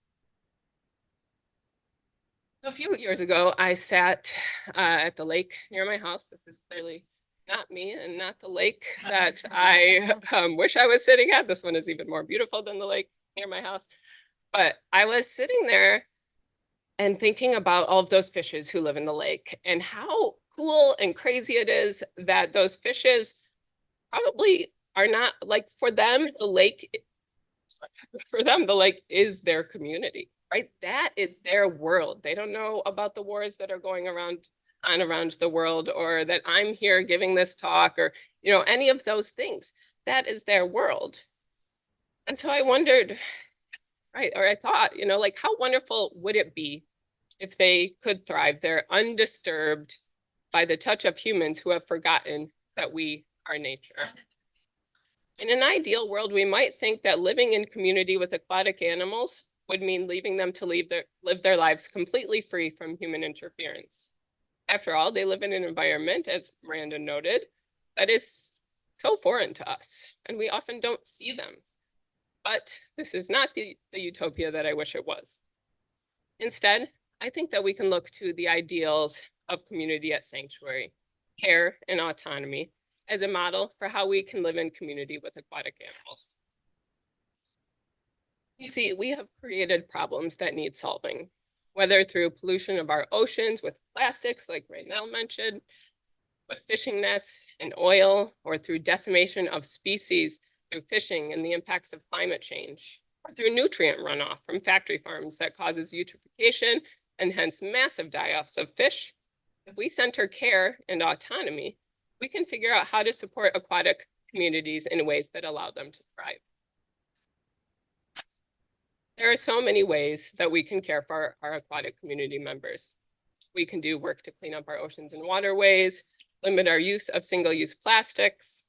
A few years ago, I sat at the lake near my house. This is clearly not me and not the lake that I wish I was sitting at. This one is even more beautiful than the lake near my house. But I was sitting there and thinking about all of those fishes who live in the lake and how cool and crazy it is that those fishes probably are not, like, for them, the lake is their community, right? That is their world. They don't know about the wars that are going around the world, or that I'm here giving this talk, or, you know, any of those things. That is their world. And so I wondered, right, or I thought, you know, like, how wonderful would it be if they could thrive there undisturbed by the touch of humans who have forgotten that we are nature. In an ideal world, we might think that living in community with aquatic animals would mean leaving them to live their lives completely free from human interference. After all, they live in an environment, as Miranda noted, that is so foreign to us, and we often don't see them. But this is not the utopia that I wish it was. Instead, I think that we can look to the ideals of community at Sanctuary, care and autonomy, as a model for how we can live in community with aquatic animals. You see, we have created problems that need solving, whether through pollution of our oceans with plastics, like Raynell mentioned, with fishing nets and oil, or through decimation of species through fishing and the impacts of climate change, or through nutrient runoff from factory farms that causes eutrophication and hence massive die-offs of fish. If we center care and autonomy, we can figure out how to support aquatic communities in ways that allow them to thrive. There are so many ways that we can care for our aquatic community members. We can do work to clean up our oceans and waterways, limit our use of single-use plastics.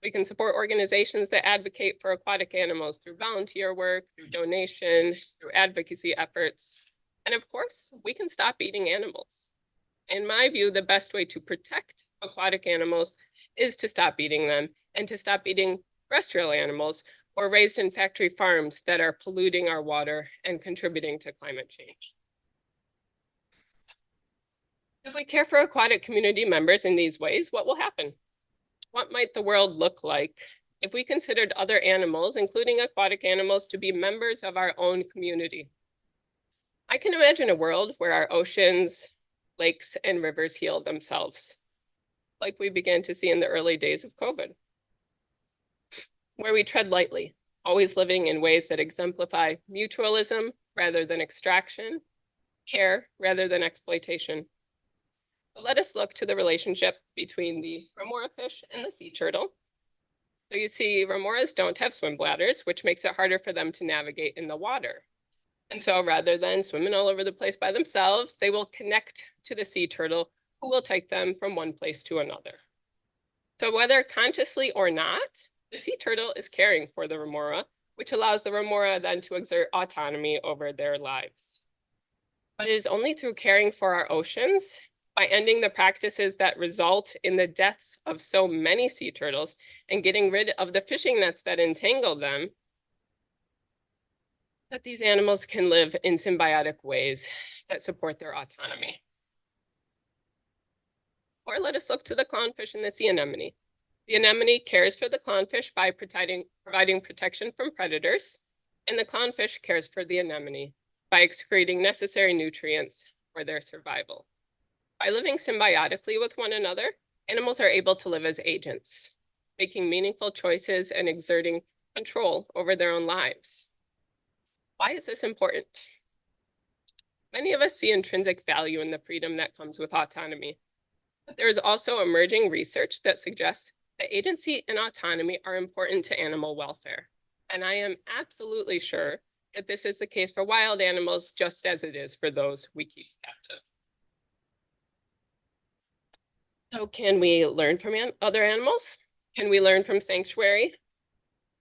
We can support organizations that advocate for aquatic animals through volunteer work, through donation, through advocacy efforts. And of course, we can stop eating animals. In my view, the best way to protect aquatic animals is to stop eating them and to stop eating terrestrial animals, or raised in factory farms that are polluting our water and contributing to climate change. If we care for aquatic community members in these ways, what will happen? What might the world look like if we considered other animals, including aquatic animals, to be members of our own community? I can imagine a world where our oceans, lakes, and rivers heal themselves, like we began to see in the early days of COVID, where we tread lightly, always living in ways that exemplify mutualism rather than extraction, care rather than exploitation. But let us look to the relationship between the remora fish and the sea turtle. So you see, remoras don't have swim bladders, which makes it harder for them to navigate in the water. And so rather than swimming all over the place by themselves, they will connect to the sea turtle, who will take them from one place to another. So whether consciously or not, the sea turtle is caring for the remora, which allows the remora then to exert autonomy over their lives. But it is only through caring for our oceans, by ending the practices that result in the deaths of so many sea turtles and getting rid of the fishing nets that entangle them, that these animals can live in symbiotic ways that support their autonomy. Or let us look to the clownfish and the sea anemone. The anemone cares for the clownfish by providing protection from predators, and the clownfish cares for the anemone by excreting necessary nutrients for their survival. By living symbiotically with one another, animals are able to live as agents, making meaningful choices and exerting control over their own lives. Why is this important? Many of us see intrinsic value in the freedom that comes with autonomy, but there is also emerging research that suggests that agency and autonomy are important to animal welfare. And I am absolutely sure that this is the case for wild animals, just as it is for those we keep captive. So can we learn from other animals? Can we learn from sanctuary?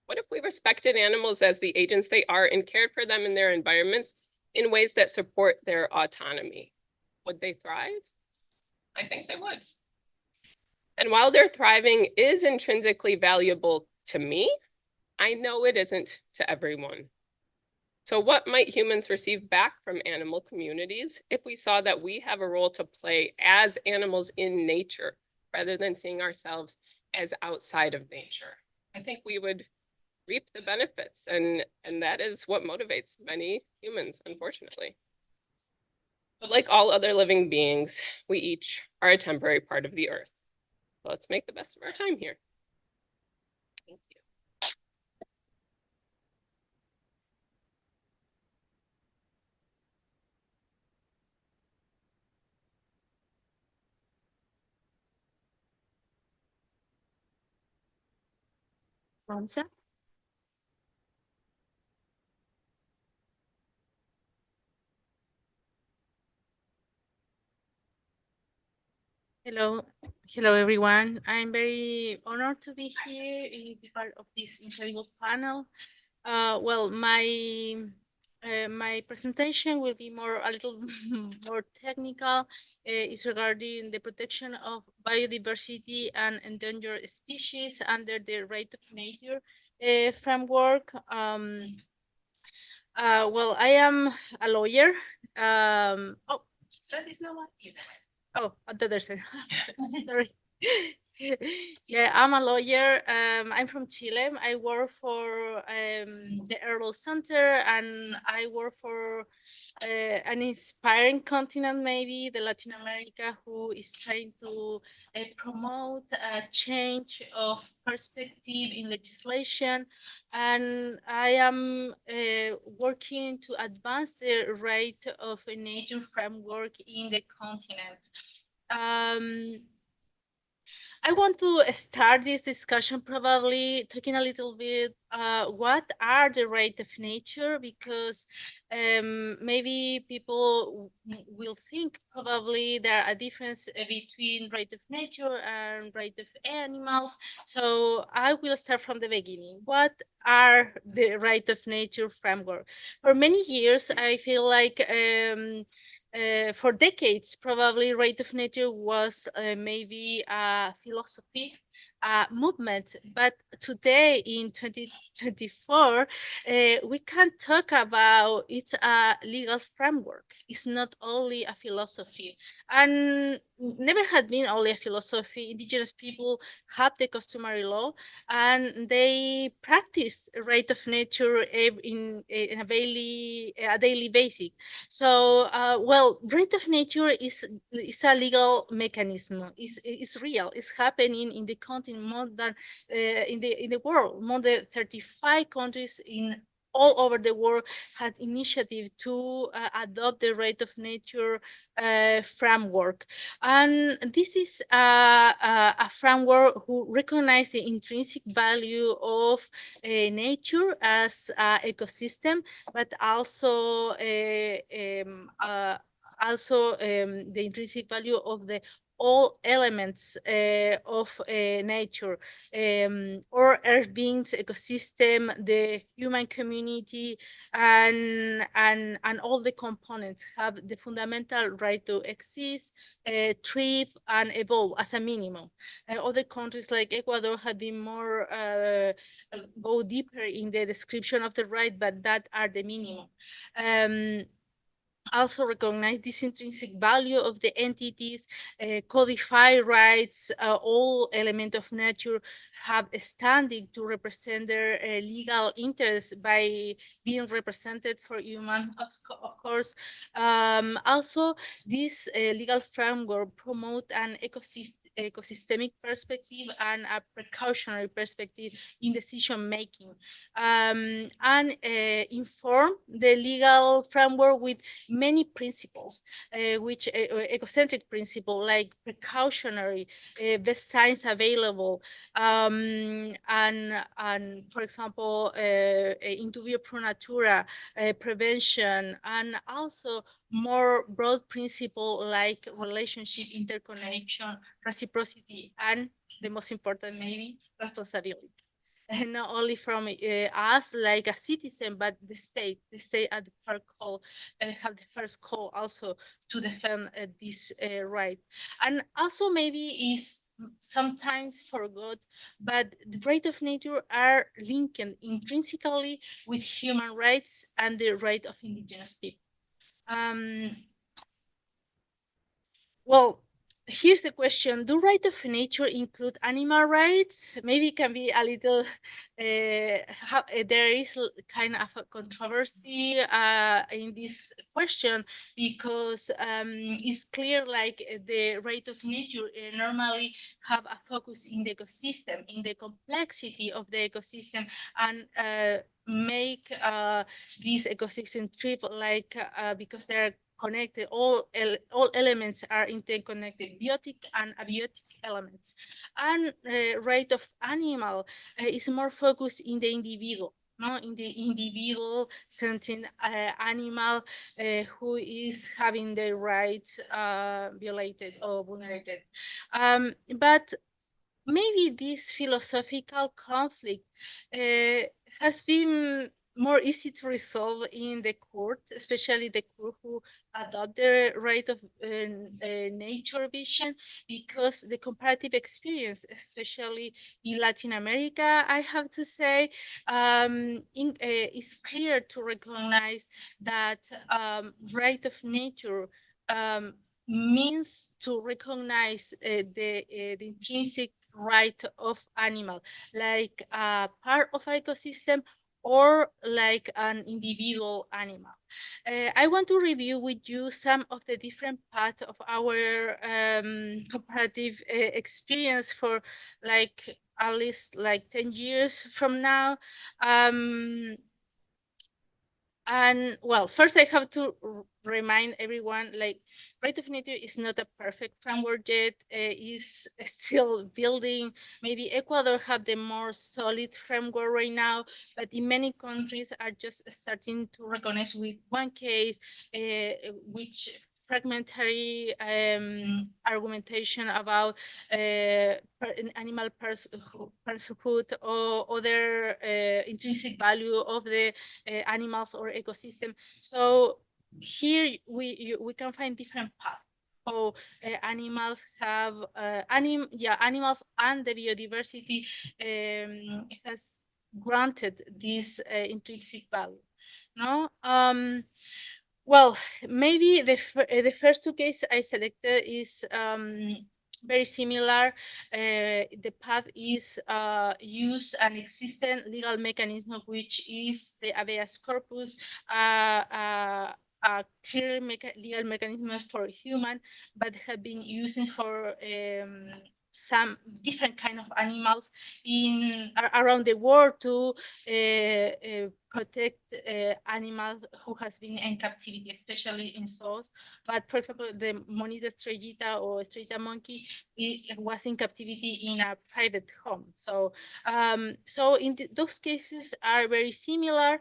What if we respected animals as the agents they are and cared for them in their environments in ways that support their autonomy? Would they thrive? I think they would. And while their thriving is intrinsically valuable to me, I know it isn't to everyone. So what might humans receive back from animal communities if we saw that we have a role to play as animals in nature, rather than seeing ourselves as outside of nature? I think we would reap the benefits, and that is what motivates many humans, unfortunately. But like all other living beings, we each are a temporary part of the earth. So let's make the best of our time here. Thank you. Franza? Hello, hello everyone. I'm very honored to be here and be part of this incredible panel. Well, my presentation will be a little more technical. It's regarding the protection of biodiversity and endangered species under the right of nature framework. Well, I am a lawyer. Oh, that is not what. Oh, the other side. Sorry. Yeah, I'm a lawyer. I'm from Chile. I work for the Earl Center, and I work for an inspiring continent, maybe the Latin America, who is trying to promote a change of perspective in legislation. And I am working to advance the right of a nature framework in the continent. I want to start this discussion probably talking a little bit what are the rights of nature, because maybe people will think probably there are a difference between right of nature and right of animals. So I will start from the beginning. What are the right of nature framework? For many years, I feel like For decades, probably right of nature was maybe a philosophy, movement, but today in 2024, we can talk about it's a legal framework. It's not only a philosophy, and never had been only a philosophy. Indigenous people have the customary law, and they practice right of nature in a daily basis. So, well, right of nature is a legal mechanism. Is real. It's happening in the continent more than in the world. More than 35 countries in all over the world had initiative to adopt the right of nature framework, and this is a framework who recognize the intrinsic value of nature as ecosystem, but also the intrinsic value of the all elements of nature, or earth beings, ecosystem, the human community, and all the components have the fundamental right to exist, thrive, and evolve as a minimum. Other countries like Ecuador have been more go deeper in the description of the right, but that are the minimum. Also recognize this intrinsic value of the entities, codify rights, all elements of nature have a standing to represent their legal interests by being represented for human, of course. Also, this legal framework promote an ecosystemic perspective and a precautionary perspective in decision making, and inform the legal framework with many principles, which ecocentric principle like precautionary, best science available, and for example, intubio pro natura, prevention, and also more broad principle like relationship, interconnection, reciprocity, and the most important maybe responsibility. And not only from us like a citizen, but the state at the first call, have the first call also to defend this right. And also maybe is sometimes forgot, but the right of nature are linked intrinsically with human rights and the right of indigenous people. Well, here's the question: do right of nature include animal rights? Maybe it can be a little. There is kind of a controversy in this question because it's clear, like the right of nature normally have a focus in the ecosystem, in the complexity of the ecosystem, and make this ecosystem thrive, like because they're connected. All elements are interconnected, biotic and abiotic elements. And right of animal is more focused in the individual, no, in the individual sentient animal who is having their rights violated or vulnerated. But maybe this philosophical conflict has been more easy to resolve in the court, especially the court who adopt the right of nature vision, because the comparative experience, especially in Latin America, I have to say, it's clear to recognize that right of nature means to recognize the intrinsic right of animal, like a part of ecosystem or like an individual animal. I want to review with you some of the different parts of our comparative experience for like at least like 10 years from now. And well, first I have to remind everyone, like, right of nature is not a perfect framework yet. Is still building. Maybe Ecuador have the more solid framework right now, but in many countries are just starting to recognize with one case, which fragmentary argumentation about animal personhood or other intrinsic value of the animals or ecosystem. So here we can find different paths. So animals have animals and the biodiversity has granted this intrinsic value. No, well, maybe the first two cases I selected is very similar. The path is use an existing legal mechanism, which is the habeas corpus, a clear legal mechanism for human, but have been using for some different kind of animals around the world to protect animals who has been in captivity, especially in zoos. But for example, the Monita striata or striata monkey, it was in captivity in a private home. So, those cases are very similar.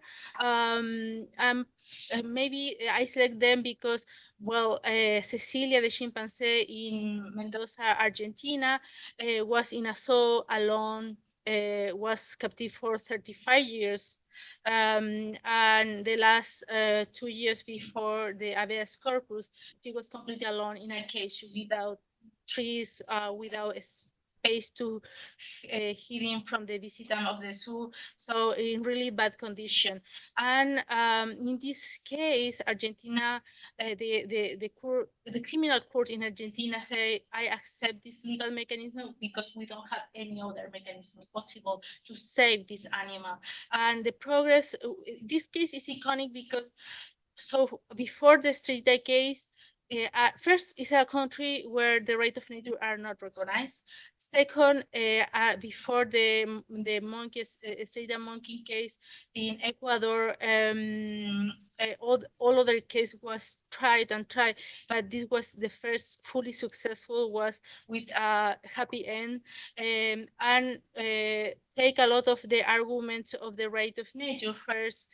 Maybe I select them because, well, Cecilia the chimpanzee in Mendoza, Argentina, was in a zoo alone, was captive for 35 years. And the last 2 years before the habeas corpus, she was completely alone in a cage without trees, without space to hidden from the visitor of the zoo, so in really bad condition. And in this case, Argentina, the criminal court in Argentina say, I accept this legal mechanism because we don't have any other mechanism possible to save this animal. And the progress, this case is iconic because so before the street day case, first, it's a country where the right of nature are not recognized. Second, before the monkeys, street monkey case in Ecuador, all other case was tried and tried, but this was the first fully successful, was with a happy end, and take a lot of the arguments of the right of nature. First,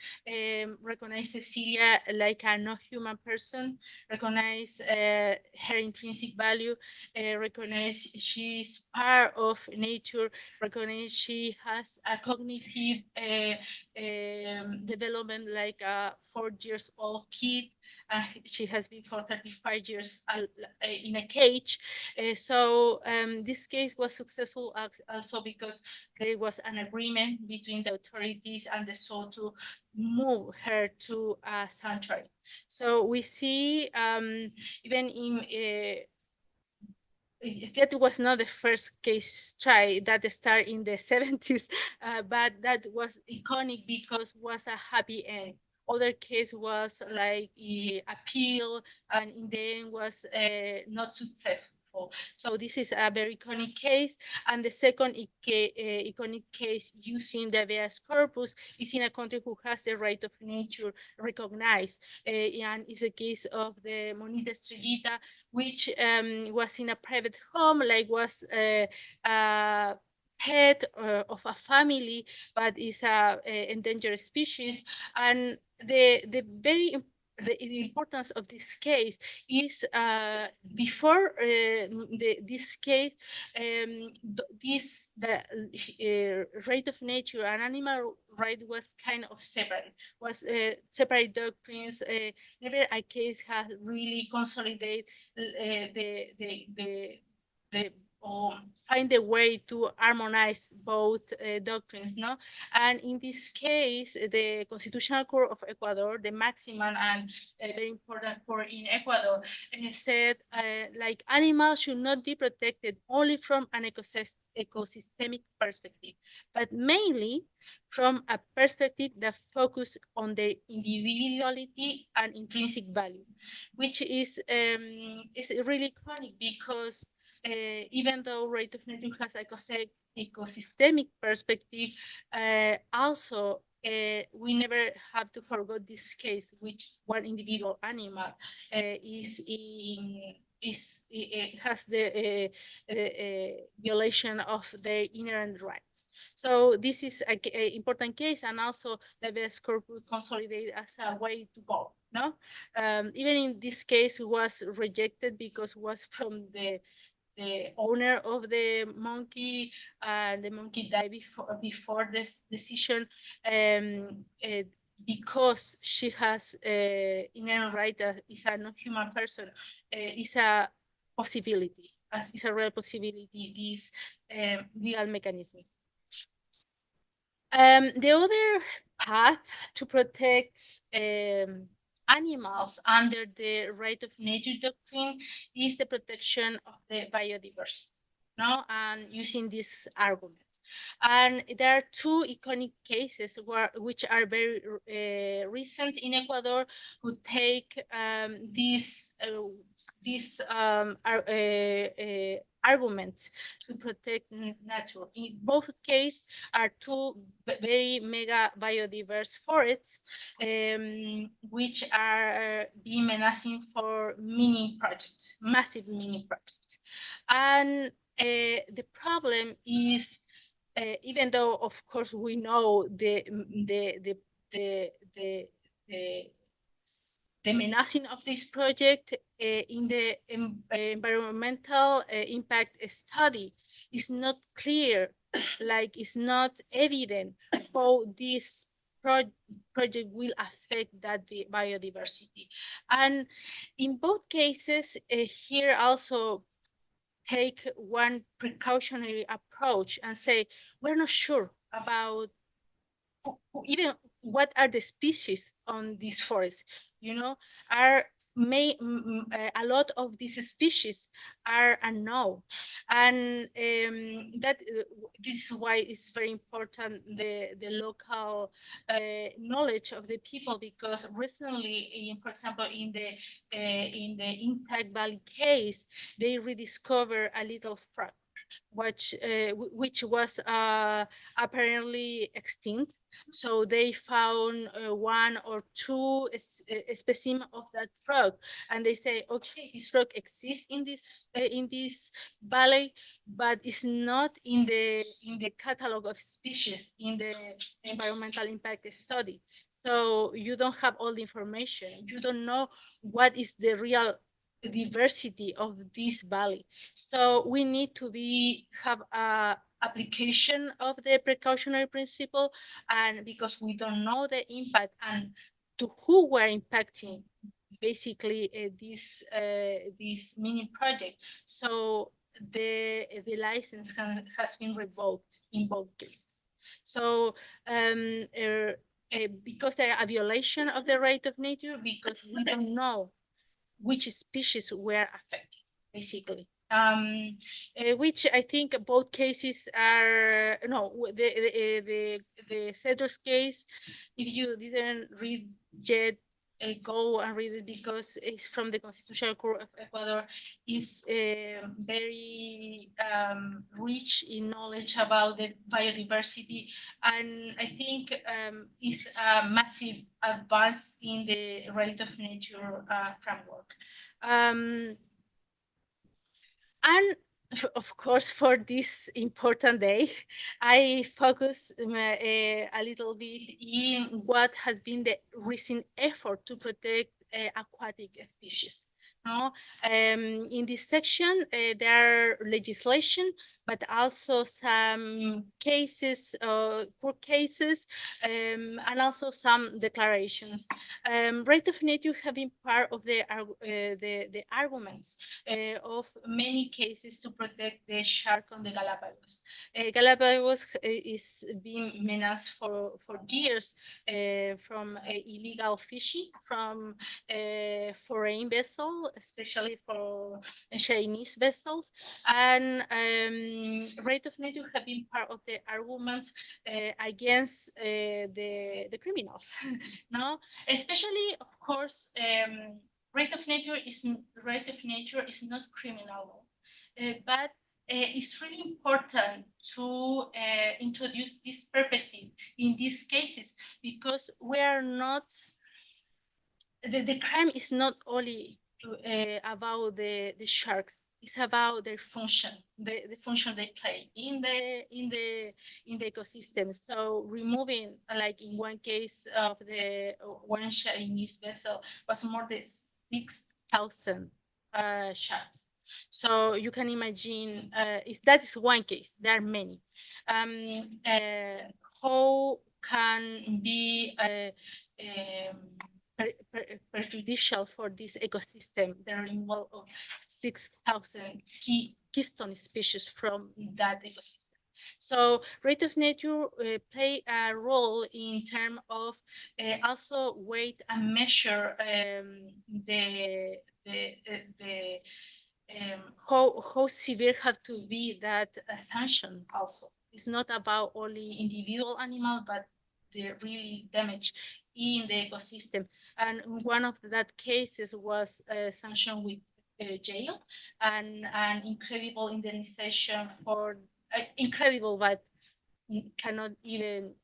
recognize Cecilia like a non-human person, recognize her intrinsic value, recognize she's part of nature, recognize she has a cognitive development like a 4 years old kid. She has been for 35 years in a cage. So this case was successful also because there was an agreement between the authorities and the zoo to move her to a sanctuary. So we see even in that was not the first case tried that started in the 70s, but that was iconic because was a happy end. Other case was like appeal, and in the end was not successful. So this is a very iconic case. And the second iconic case using the habeas corpus is in a country who has the right of nature recognized, and is a case of the Monita striata, which was in a private home, like was a pet of a family, but is a endangered species. And the importance of this case is before this case, the right of nature and animal right was kind of separate, was separate doctrines. Never a case has really consolidated find a way to harmonize both doctrines, no? And in this case, the Constitutional Court of Ecuador, the maximum and very important court in Ecuador, said like animals should not be protected only from an ecosystemic perspective, but mainly from a perspective that focuses on their individuality and intrinsic value, which is really chronic because even though right of nature has ecosystemic perspective, also we never have to forget this case, which one individual animal has the violation of their inherent rights. So this is an important case, and also the habeas corpus consolidated as a way to go. No, even in this case, it was rejected because it was from the owner of the monkey, and the monkey died before this decision. because she has inherent right that is a non-human person, is a possibility, as is a real possibility, this legal mechanism. The other path to protect animals under the right of nature doctrine is the protection of the biodiversity, no? And using this argument. And there are two iconic cases which are very recent in Ecuador, who take these arguments to protect nature. In both cases are two very mega biodiverse forests, which are being menacing for mining projects, massive mining projects. And the problem is, even though of course we know the menacing of this project, in the environmental impact study is not clear, like it's not evident how this project will affect that biodiversity. And in both cases, here also take one precautionary approach and say, we're not sure about even what are the species on this forest, you know, are a lot of these species are unknown, and that this is why it's very important the local knowledge of the people, because recently, for example, in the Intact Valley case, they rediscovered a little frog which was apparently extinct. So they found one or two specimens of that frog, and they say, okay, this frog exists in this valley, but it's not in the catalog of species in the environmental impact study. So you don't have all the information. You don't know what is the real diversity of this valley. So we need to have a application of the precautionary principle, and because we don't know the impact and to who we're impacting, basically this mini project. So the license has been revoked in both cases. So because there are a violation of the right of nature, because we don't know which species were affected, basically. Which I think both cases are, no, the Cedros case, if you didn't read yet, go and read it, because it's from the Constitutional Court of Ecuador. Is very rich in knowledge about the biodiversity, and I think is a massive advance in the right of nature framework. And of course, for this important day, I focus a little bit in what has been the recent effort to protect aquatic species. No? In this section, there are legislation, but also some cases, court cases, and also some declarations. Right of nature have been part of the arguments of many cases to protect the shark on the Galapagos. Galapagos is being menaced for years from illegal fishing, from foreign vessels, especially for Chinese vessels, and right of nature have been part of the argument against the criminals. No, especially, of course, right of nature is not criminal, but it's really important to introduce this perspective in these cases, because we are not, the crime is not only about the sharks. It's about their function, the function they play in the ecosystem. So removing, like in one case of the one Chinese vessel, was more than 6,000 sharks. So you can imagine, that is one case. There are many. How can be prejudicial for this ecosystem. The removal of 6,000 keystone species from that ecosystem. So rate of nature play a role in terms of also weight and measure how severe have to be that sanction also. It's not about only individual animal, but the really damage in the ecosystem. And one of that cases was a sanction with jail and an incredible indemnification for incredible, but cannot even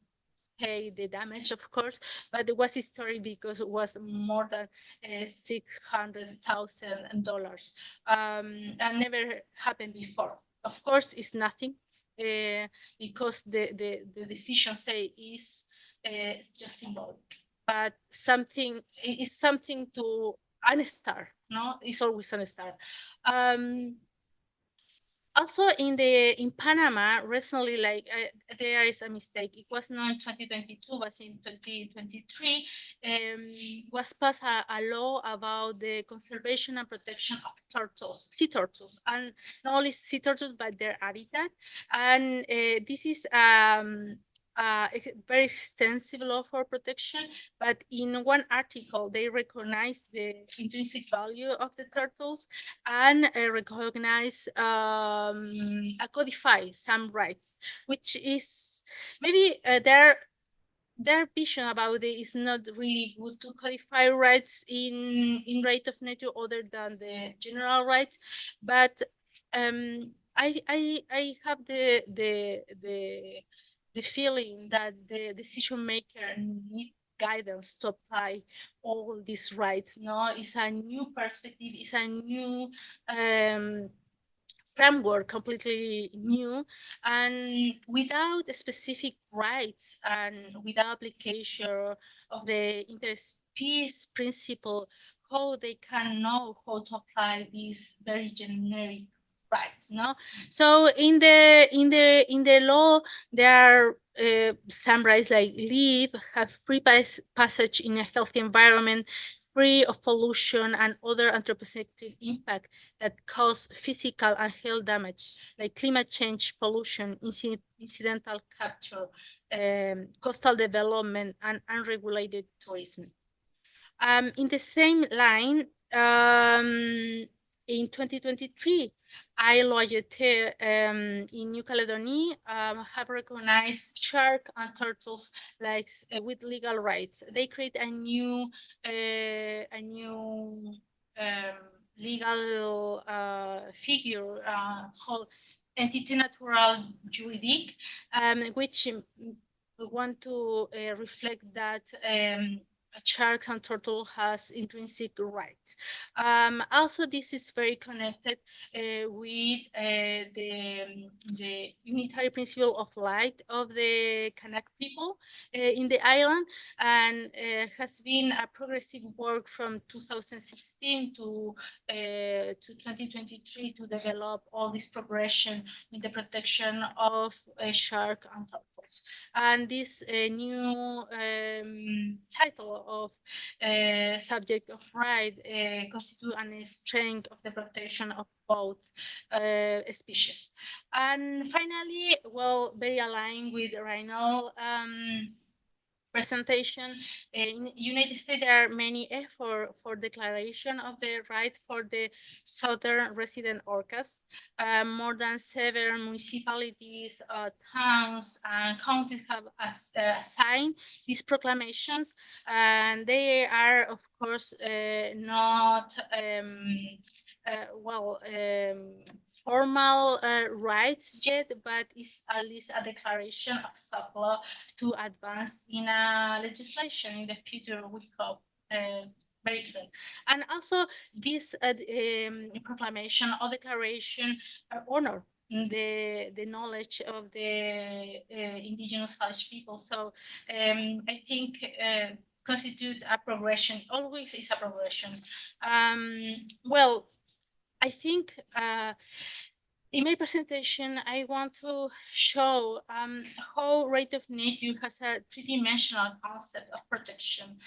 pay the damage, of course, but it was historic because it was more than $600,000, and never happened before. Of course, it's nothing because the decision say is just symbolic, but something is something to an star. No, it's always a star. Also in Panama recently, like there is a mistake. It was not in 2022, but in 2023 was passed a law about the conservation and protection of turtles, sea turtles, and not only sea turtles but their habitat. And this is a very extensive law for protection, but in one article they recognize the intrinsic value of the turtles and recognize codify some rights, which is maybe their vision about it is not really good to codify rights in right of nature other than the general rights, but I have the feeling that the decision maker need guidance to apply all these rights. No, it's a new perspective, it's a new framework, completely new, and without specific rights and without application of the interspecies principle, how they can know how to apply these very generic rights. No, so in the law there are some rights like live, have free passage in a healthy environment, free of pollution and other anthropocentric impact that cause physical and health damage, like climate change, pollution, incidental capture, coastal development, and unregulated tourism. In the same line, in 2023, ILOJT in New Caledonia have recognized shark and turtles like with legal rights. They create a new legal figure called entity natural juridique, which want to reflect that sharks and turtle has intrinsic rights. Also, this is very connected with the unitary principle of light of the Kanak people in the island, and has been a progressive work from 2016 to 2023 to develop all this progression in the protection of shark and turtles. And this new title of subject of right constitute a strength of the protection of both species. And finally, well, very aligned with Reinald presentation, in United States there are many efforts for declaration of the right for the southern resident orcas. More than 7 municipalities, towns, and counties have signed these proclamations, and they are, of course, not formal rights yet, but it's at least a declaration of soft law to advance in a legislation in the future, we hope very soon. And also this proclamation or declaration honor the knowledge of the indigenous Scottish people. So I think constitute a progression, always is a progression. Well, I think In my presentation, I want to show how rate of nature has a three-dimensional concept of protection.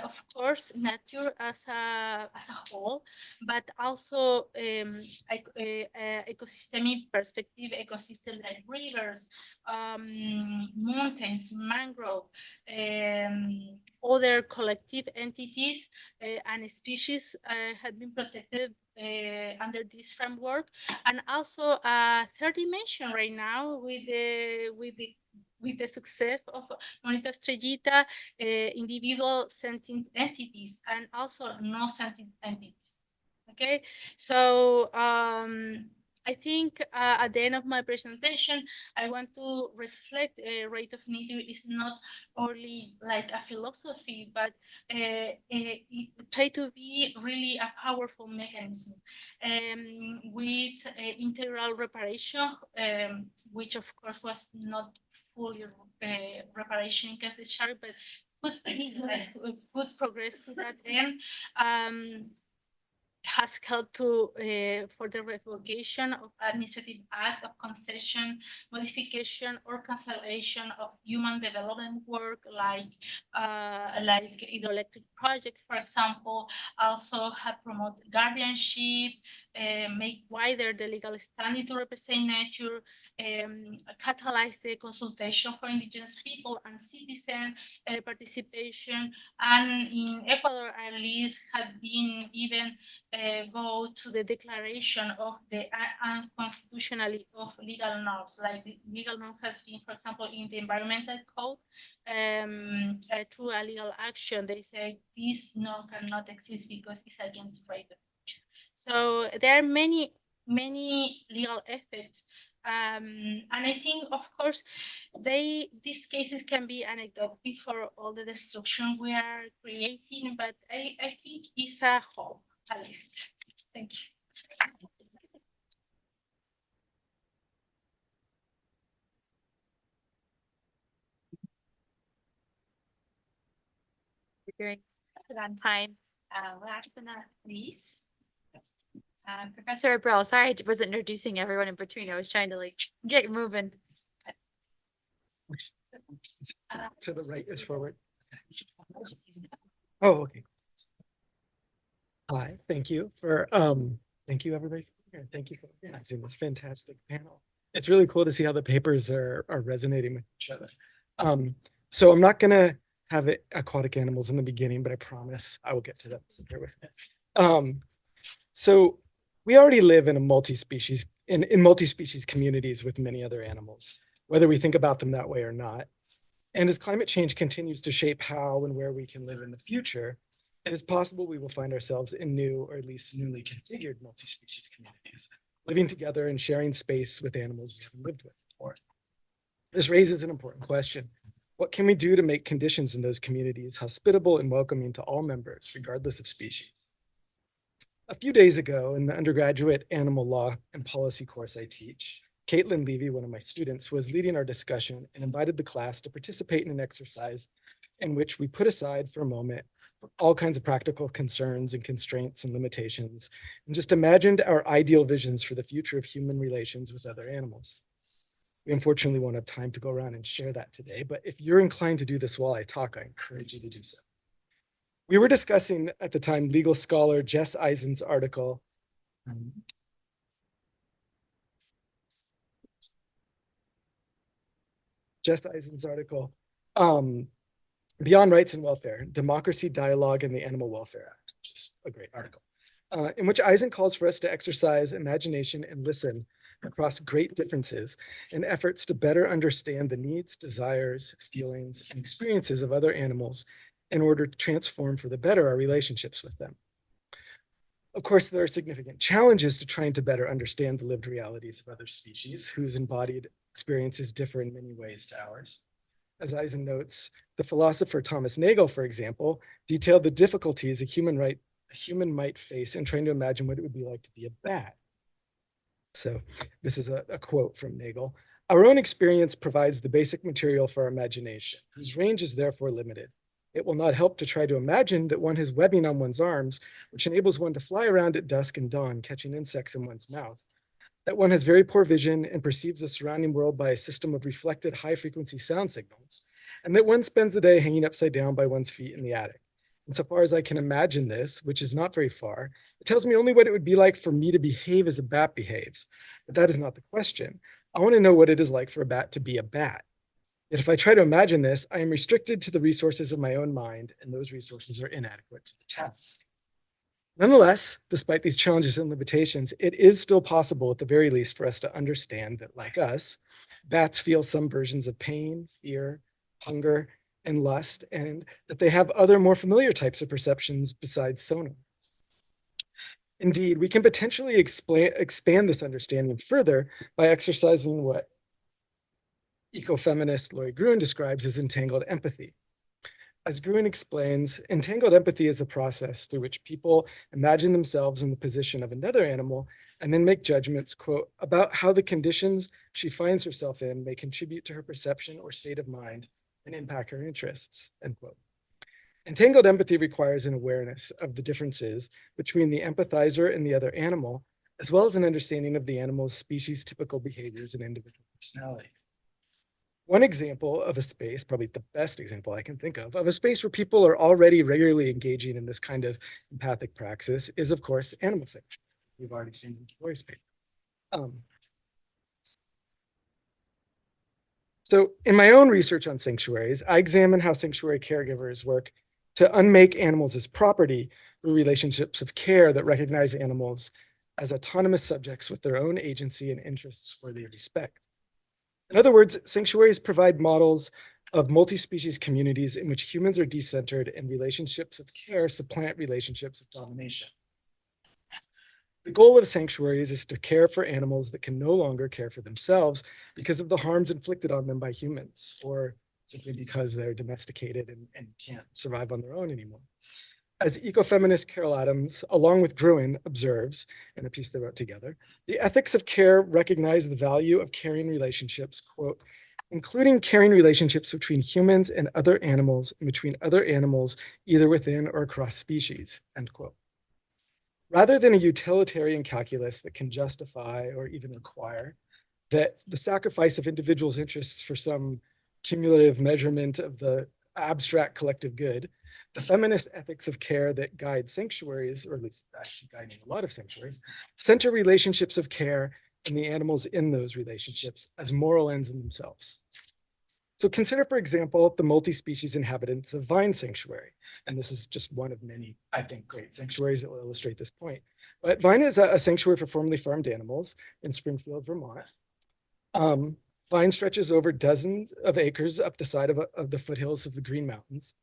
Of course, nature as a whole, but also ecosystemic perspective, ecosystem like rivers, mountains, mangrove, other collective entities and species have been protected under this framework, and also a third dimension right now with the success of Monita Estrellita, individual sentient entities and also no sentient entities. Okay, so I think at the end of my presentation, I want to reflect rate of nature is not only like a philosophy, but try to be really a powerful mechanism with integral reparation, which of course was not fully reparation in case the shark, but good progress to that end. Has helped to for the revocation of administrative act of concession, modification or cancellation of human development work like hydroelectric project, for example. Also have promoted guardianship, make wider the legal standing to represent nature, catalyze the consultation for indigenous people and citizen participation, and in Ecuador at least have been even go to the declaration of the unconstitutionality of legal norms. Like the legal norm has been, for example, in the environmental code, through a legal action, they say this norm cannot exist because it's against right of nature. So there are many legal effects. And I think, of course, these cases can be anecdotal for all the destruction we are creating, but I think it's a whole, at least. Thank you. We're doing good on time. Last but not least, Professor Abril. Sorry, I wasn't introducing everyone in between. I was trying to like get moving. To the right is forward. Oh, okay. Hi, thank you everybody for here. Thank you for organizing this fantastic panel. It's really cool to see how the papers are resonating with each other. So I'm not gonna have aquatic animals in the beginning, but I promise I will get to them. So bear with me. So we already live in a multi-species in multi-species communities with many other animals, whether we think about them that way or not. And as climate change continues to shape how and where we can live in the future, it is possible we will find ourselves in new, or at least newly configured multi-species communities, living together and sharing space with animals we haven't lived with before. This raises an important question. What can we do to make conditions in those communities hospitable and welcoming to all members, regardless of species? A few days ago, in the undergraduate animal law and policy course I teach, Caitlin Levy, one of my students, was leading our discussion and invited the class to participate in an exercise in which we put aside for a moment all kinds of practical concerns and constraints and limitations, and just imagined our ideal visions for the future of human relations with other animals. We unfortunately won't have time to go around and share that today, but if you're inclined to do this while I talk, I encourage you to do so. We were discussing at the time legal scholar Jess Eisen's article, Beyond Rights and Welfare, Democracy, Dialogue, and the Animal Welfare Act, which is a great article, in which Eisen calls for us to exercise imagination and listen across great differences in efforts to better understand the needs, desires, feelings, and experiences of other animals in order to transform for the better our relationships with them. Of course, there are significant challenges to trying to better understand the lived realities of other species whose embodied experiences differ in many ways to ours. As Eisen notes, the philosopher Thomas Nagel, for example, detailed the difficulties a human might face in trying to imagine what it would be like to be a bat. So this is a quote from Nagel. Our own experience provides the basic material for our imagination, whose range is therefore limited. It will not help to try to imagine that one has webbing on one's arms, which enables one to fly around at dusk and dawn, catching insects in one's mouth. that one has very poor vision and perceives the surrounding world by a system of reflected high-frequency sound signals, and that one spends the day hanging upside down by one's feet in the attic. And so far as I can imagine this, which is not very far, it tells me only what it would be like for me to behave as a bat behaves. But that is not the question. I want to know what it is like for a bat to be a bat. Yet if I try to imagine this, I am restricted to the resources of my own mind, and those resources are inadequate to the task. Nonetheless, despite these challenges and limitations, it is still possible, at the very least, for us to understand that, like us, bats feel some versions of pain, fear, hunger, and lust, and that they have other more familiar types of perceptions besides sonar. Indeed, we can potentially expand this understanding further by exercising what ecofeminist Lori Gruen describes as entangled empathy. As Gruen explains, entangled empathy is a process through which people imagine themselves in the position of another animal and then make judgments, quote, about how the conditions she finds herself in may contribute to her perception or state of mind and impact her interests, end quote. Entangled empathy requires an awareness of the differences between the empathizer and the other animal, as well as an understanding of the animal's species typical behaviors and individual personality. One example of a space, probably the best example I can think of a space where people are already regularly engaging in this kind of empathic praxis is, of course, animal sanctuaries. We've already seen in Lori's paper. So in my own research on sanctuaries, I examine how sanctuary caregivers work to unmake animals as property through relationships of care that recognize animals as autonomous subjects with their own agency and interests worthy of respect. In other words, sanctuaries provide models of multi-species communities in which humans are decentered and relationships of care supplant relationships of domination. The goal of sanctuaries is to care for animals that can no longer care for themselves because of the harms inflicted on them by humans, or simply because they're domesticated and can't survive on their own anymore. As ecofeminist Carol Adams, along with Gruen, observes in a piece they wrote together, the ethics of care recognize the value of caring relationships, quote, including caring relationships between humans and other animals and between other animals, either within or across species, end quote. Rather than a utilitarian calculus that can justify or even require that the sacrifice of individuals' interests for some cumulative measurement of the abstract collective good, the feminist ethics of care that guide sanctuaries, or at least actually guiding a lot of sanctuaries, center relationships of care and the animals in those relationships as moral ends in themselves. So consider, for example, the multi-species inhabitants of Vine Sanctuary. And this is just one of many, I think, great sanctuaries that will illustrate this point. But Vine is a sanctuary for formerly farmed animals in Springfield, Vermont. Vine stretches over dozens of acres up the side of the foothills of the Green Mountains.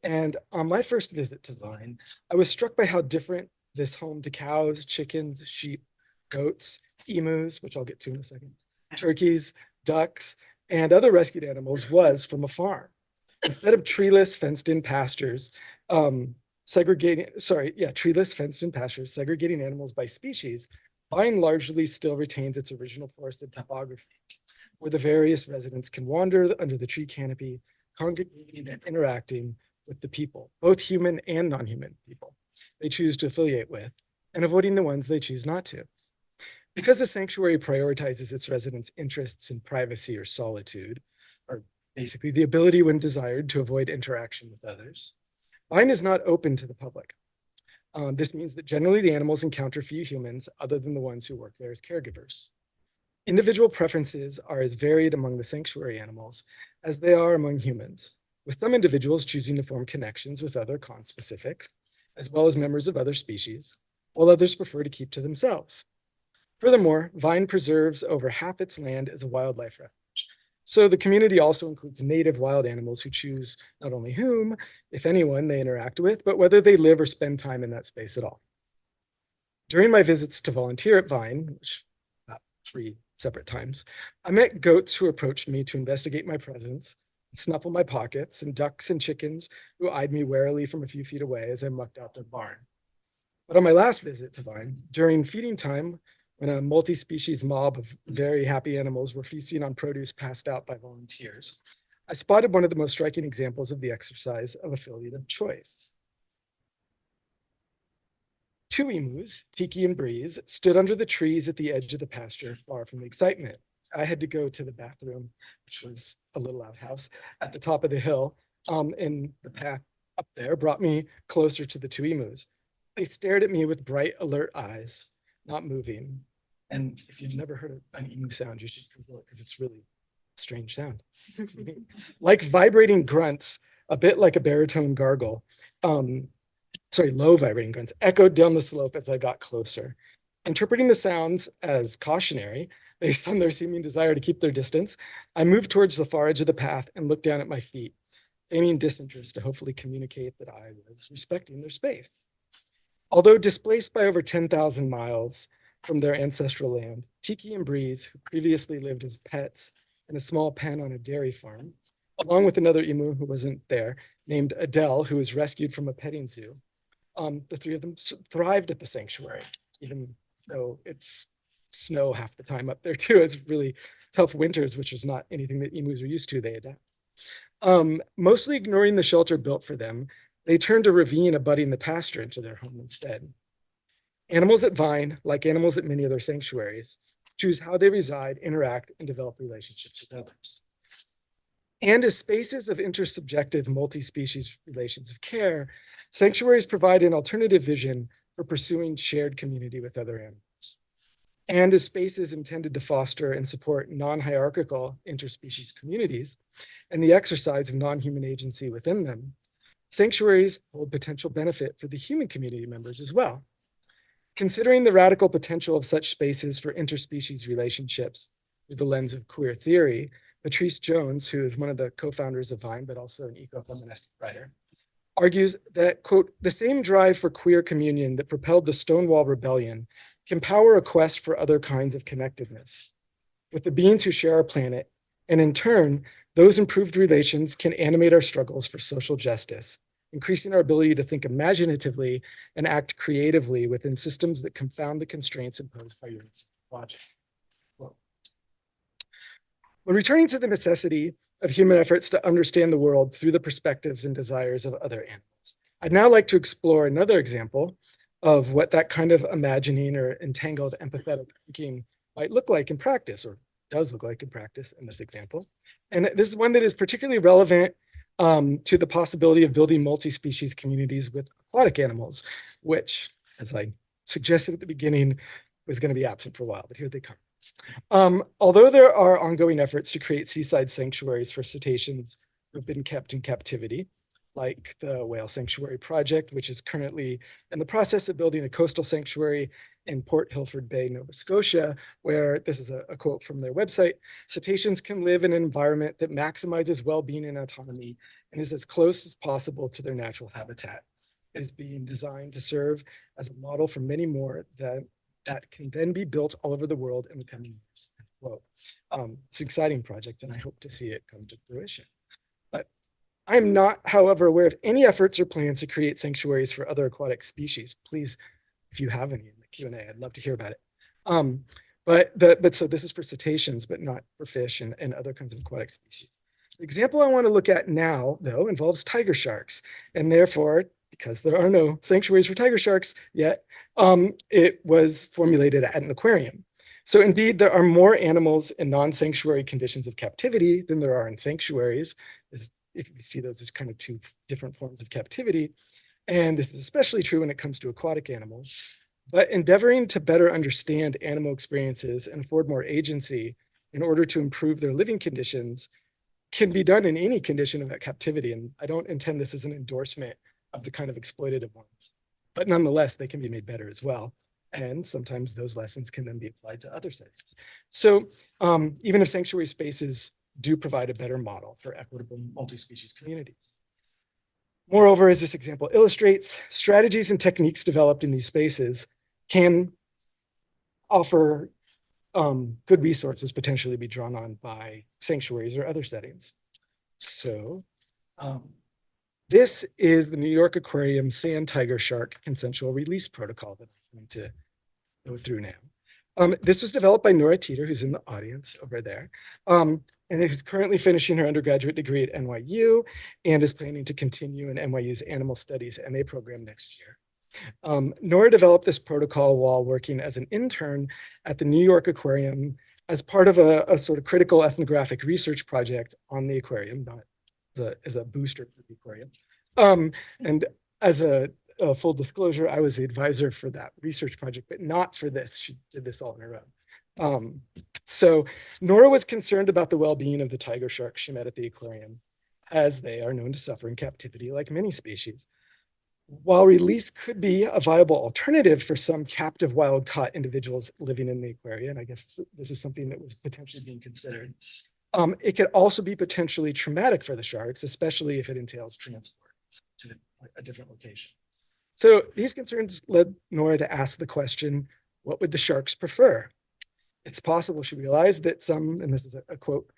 And on my first visit to Vine, I was struck by how different this home to cows, chickens, sheep, goats, emus, which I'll get to in a second, turkeys, ducks, and other rescued animals was from a farm. Instead of treeless, fenced-in pastures, segregating animals by species, Vine largely still retains its original forested topography, where the various residents can wander under the tree canopy, congregating and interacting with the people, both human and non-human people they choose to affiliate with, and avoiding the ones they choose not to. Because the sanctuary prioritizes its residents' interests in privacy or solitude, or basically the ability when desired to avoid interaction with others, Vine is not open to the public. This means that generally the animals encounter few humans other than the ones who work there as caregivers. Individual preferences are as varied among the sanctuary animals as they are among humans, with some individuals choosing to form connections with other conspecifics, as well as members of other species, while others prefer to keep to themselves. Furthermore, Vine preserves over half its land as a wildlife refuge. So the community also includes native wild animals who choose not only whom, if anyone, they interact with, but whether they live or spend time in that space at all. During my visits to volunteer at Vine, which about 3 separate times, I met goats who approached me to investigate my presence, snuffle my pockets, and ducks and chickens who eyed me warily from a few feet away as I mucked out their barn. But on my last visit to Vine, during feeding time, when a multi-species mob of very happy animals were feasting on produce passed out by volunteers, I spotted one of the most striking examples of the exercise of affiliative choice. Two emus, Tiki and Breeze, stood under the trees at the edge of the pasture, far from the excitement. I had to go to the bathroom, which was a little outhouse at the top of the hill, and the path up there brought me closer to the two emus. They stared at me with bright, alert eyes, not moving. And if you've never heard an emu sound, you should Google it because it's really a strange sound. Like vibrating grunts, a bit like a baritone gargle, low vibrating grunts echoed down the slope as I got closer. Interpreting the sounds as cautionary, based on their seeming desire to keep their distance, I moved towards the far edge of the path and looked down at my feet, feigning disinterest to hopefully communicate that I was respecting their space. Although displaced by over 10,000 miles from their ancestral land, Tiki and Breeze, who previously lived as pets in a small pen on a dairy farm, along with another emu who wasn't there, named Adele, who was rescued from a petting zoo, the three of them thrived at the sanctuary, even though it's snow half the time up there too. It's really tough winters, which is not anything that emus are used to. They adapt. Mostly ignoring the shelter built for them, they turned a ravine abutting the pasture into their home instead. Animals at Vine, like animals at many other sanctuaries, choose how they reside, interact, and develop relationships with others. And as spaces of intersubjective multi-species relations of care, sanctuaries provide an alternative vision for pursuing shared community with other animals. And as spaces intended to foster and support non-hierarchical interspecies communities and the exercise of non-human agency within them, sanctuaries hold potential benefit for the human community members as well. Considering the radical potential of such spaces for interspecies relationships through the lens of queer theory, Patrice Jones, who is one of the co-founders of Vine, but also an ecofeminist writer, argues that, quote, the same drive for queer communion that propelled the Stonewall Rebellion can power a quest for other kinds of connectedness with the beings who share our planet, and in turn, those improved relations can animate our struggles for social justice, increasing our ability to think imaginatively and act creatively within systems that confound the constraints imposed by human logic. When returning to the necessity of human efforts to understand the world through the perspectives and desires of other animals, I'd now like to explore another example of what that kind of imagining or entangled empathetic thinking might look like in practice, or does look like in practice in this example. And this is one that is particularly relevant to the possibility of building multi-species communities with aquatic animals, which, as I suggested at the beginning, was going to be absent for a while, but here they come. Although there are ongoing efforts to create seaside sanctuaries for cetaceans who have been kept in captivity, like the Whale Sanctuary Project, which is currently in the process of building a coastal sanctuary in Port Hilford Bay, Nova Scotia, where, this is a quote from their website, cetaceans can live in an environment that maximizes well-being and autonomy and is as close as possible to their natural habitat. It is being designed to serve as a model for many more that can then be built all over the world in the coming years. Well, it's an exciting project, and I hope to see it come to fruition. But I am not, however, aware of any efforts or plans to create sanctuaries for other aquatic species. Please, if you have any in the Q&A, I'd love to hear about it. So this is for cetaceans, but not for fish and other kinds of aquatic species. The example I want to look at now, though, involves tiger sharks, and therefore, because there are no sanctuaries for tiger sharks yet, it was formulated at an aquarium. So indeed, there are more animals in non-sanctuary conditions of captivity than there are in sanctuaries. If you see those as kind of two different forms of captivity. And this is especially true when it comes to aquatic animals. But endeavoring to better understand animal experiences and afford more agency in order to improve their living conditions can be done in any condition of that captivity. And I don't intend this as an endorsement of the kind of exploitative ones, but nonetheless, they can be made better as well. And sometimes those lessons can then be applied to other settings. So even if sanctuary spaces do provide a better model for equitable multi-species communities. Moreover, as this example illustrates, strategies and techniques developed in these spaces can offer good resources potentially be drawn on by sanctuaries or other settings. So this is the New York Aquarium Sand Tiger Shark Consensual Release Protocol that I'm going to go through now. This was developed by Nora Teeter, who's in the audience over there, and is currently finishing her undergraduate degree at NYU and is planning to continue in NYU's Animal Studies MA program next year. Nora developed this protocol while working as an intern at the New York Aquarium as part of a sort of critical ethnographic research project on the aquarium, not as a booster for the aquarium. And as a full disclosure, I was the advisor for that research project, but not for this. She did this all on her own. So Nora was concerned about the well-being of the tiger sharks she met at the aquarium, as they are known to suffer in captivity like many species. While release could be a viable alternative for some captive wild-caught individuals living in the aquarium, and I guess this is something that was potentially being considered, it could also be potentially traumatic for the sharks, especially if it entails transport to a different location. So these concerns led Nora to ask the question, what would the sharks prefer? It's possible, she realized, that some, and this is a quote,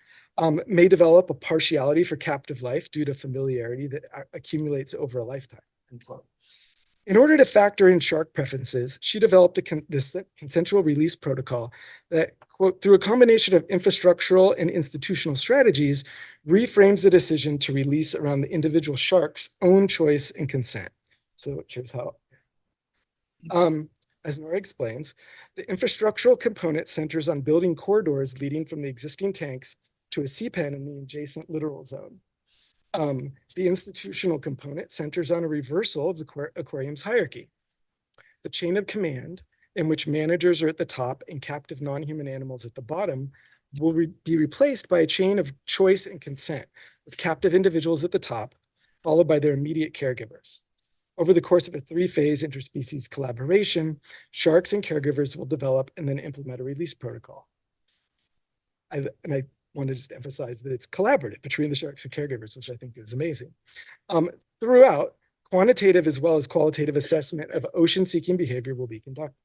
may develop a partiality for captive life due to familiarity that accumulates over a lifetime, end quote. In order to factor in shark preferences, she developed this consensual release protocol that, quote, through a combination of infrastructural and institutional strategies, reframes the decision to release around the individual shark's own choice and consent. So here's how. As Nora explains, the infrastructural component centers on building corridors leading from the existing tanks to a sea pen in the adjacent littoral zone. The institutional component centers on a reversal of the aquarium's hierarchy. The chain of command, in which managers are at the top and captive non-human animals at the bottom, will be replaced by a chain of choice and consent, with captive individuals at the top, followed by their immediate caregivers. Over the course of a 3-phase interspecies collaboration, sharks and caregivers will develop and then implement a release protocol. I want to just emphasize that it's collaborative between the sharks and caregivers, which I think is amazing. Throughout, quantitative as well as qualitative assessment of ocean-seeking behavior will be conducted,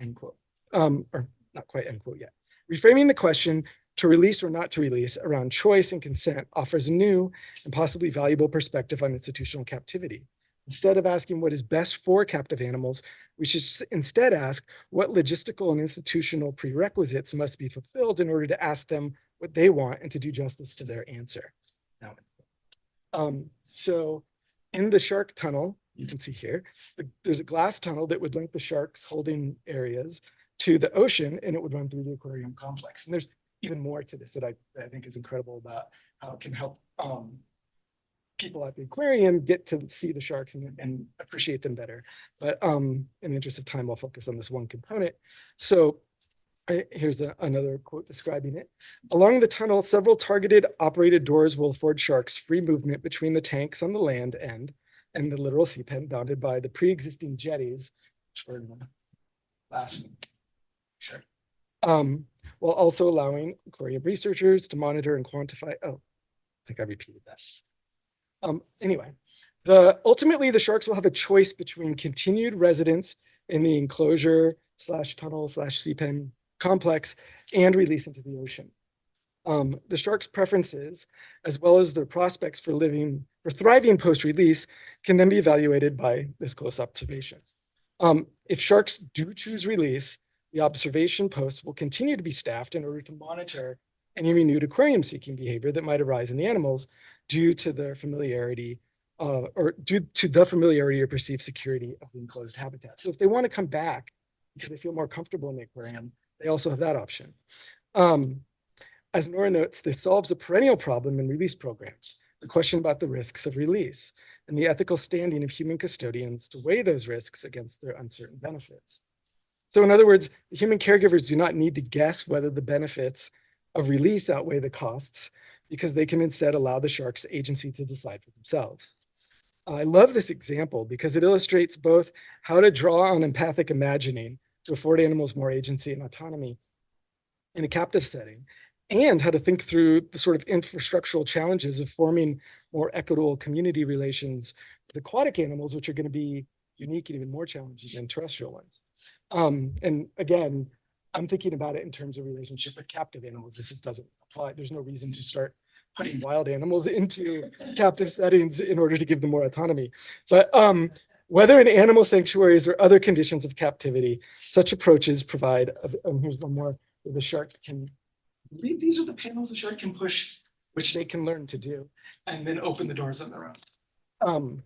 end quote. Or not quite end quote yet. Reframing the question to release or not to release around choice and consent offers a new and possibly valuable perspective on institutional captivity. Instead of asking what is best for captive animals, we should instead ask what logistical and institutional prerequisites must be fulfilled in order to ask them what they want and to do justice to their answer. So in the shark tunnel, you can see here, there's a glass tunnel that would link the sharks holding areas to the ocean, and it would run through the aquarium complex. And there's even more to this that I think is incredible about how it can help people at the aquarium get to see the sharks and appreciate them better. But in the interest of time, I'll focus on this one component. So here's another quote describing it. Along the tunnel, several targeted operated doors will afford sharks free movement between the tanks on the land end and the littoral sea pen bounded by the pre-existing jetties, which were in the last picture, while also allowing aquarium researchers to monitor and quantify. Oh, I think I repeated that. Anyway, ultimately the sharks will have a choice between continued residence in the enclosure / tunnel / sea pen complex and release into the ocean. The sharks' preferences, as well as their prospects for thriving post-release, can then be evaluated by this close observation. If sharks do choose release, the observation posts will continue to be staffed in order to monitor any renewed aquarium-seeking behavior that might arise in the animals due to their familiarity or perceived security of the enclosed habitat. So if they want to come back because they feel more comfortable in the aquarium, they also have that option. As Nora notes, this solves a perennial problem in release programs, the question about the risks of release and the ethical standing of human custodians to weigh those risks against their uncertain benefits. So in other words, the human caregivers do not need to guess whether the benefits of release outweigh the costs, because they can instead allow the sharks agency to decide for themselves. I love this example because it illustrates both how to draw on empathic imagining to afford animals more agency and autonomy in a captive setting, and how to think through the sort of infrastructural challenges of forming more equitable community relations with aquatic animals, which are going to be unique and even more challenging than terrestrial ones. And again, I'm thinking about it in terms of relationship with captive animals. This just doesn't apply. There's no reason to start putting wild animals into captive settings in order to give them more autonomy. But whether in animal sanctuaries or other conditions of captivity, such approaches provide, here's one more, where the shark can, I believe these are the panels the shark can push, which they can learn to do, and then open the doors on their own.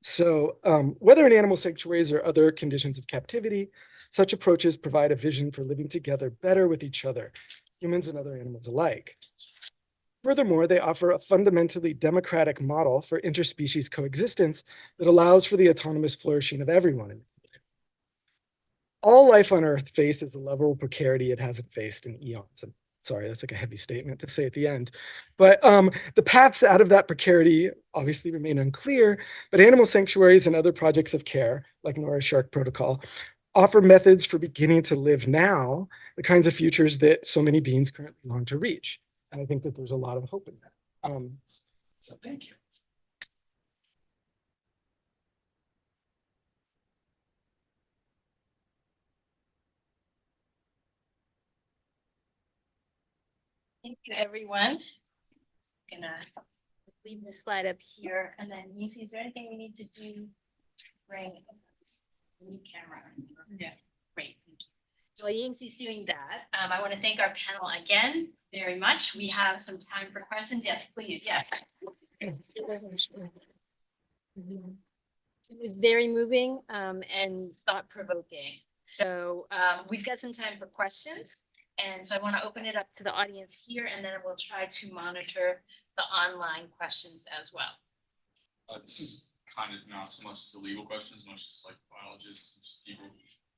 So whether in animal sanctuaries or other conditions of captivity, such approaches provide a vision for living together better with each other, humans and other animals alike. Furthermore, they offer a fundamentally democratic model for interspecies coexistence that allows for the autonomous flourishing of everyone. All life on Earth faces a level of precarity it hasn't faced in eons. And sorry, that's like a heavy statement to say at the end. But the paths out of that precarity obviously remain unclear, but animal sanctuaries and other projects of care, like Nora's Shark Protocol, offer methods for beginning to live now, the kinds of futures that so many beings currently long to reach. And I think that there's a lot of hope in that. So thank you. Thank you, everyone. I'm gonna leave this slide up here, and then Yingxi, is there anything we need to do to bring this new camera? Yeah, great, thank you. So while Yingxi's doing that, I want to thank our panel again very much. We have some time for questions. Yes, please. Yeah. It was very moving and thought-provoking. So we've got some time for questions. And so I want to open it up to the audience here, and then we'll try to monitor the online questions as well. This is kind of not so much as a legal question as much as like biologists, just people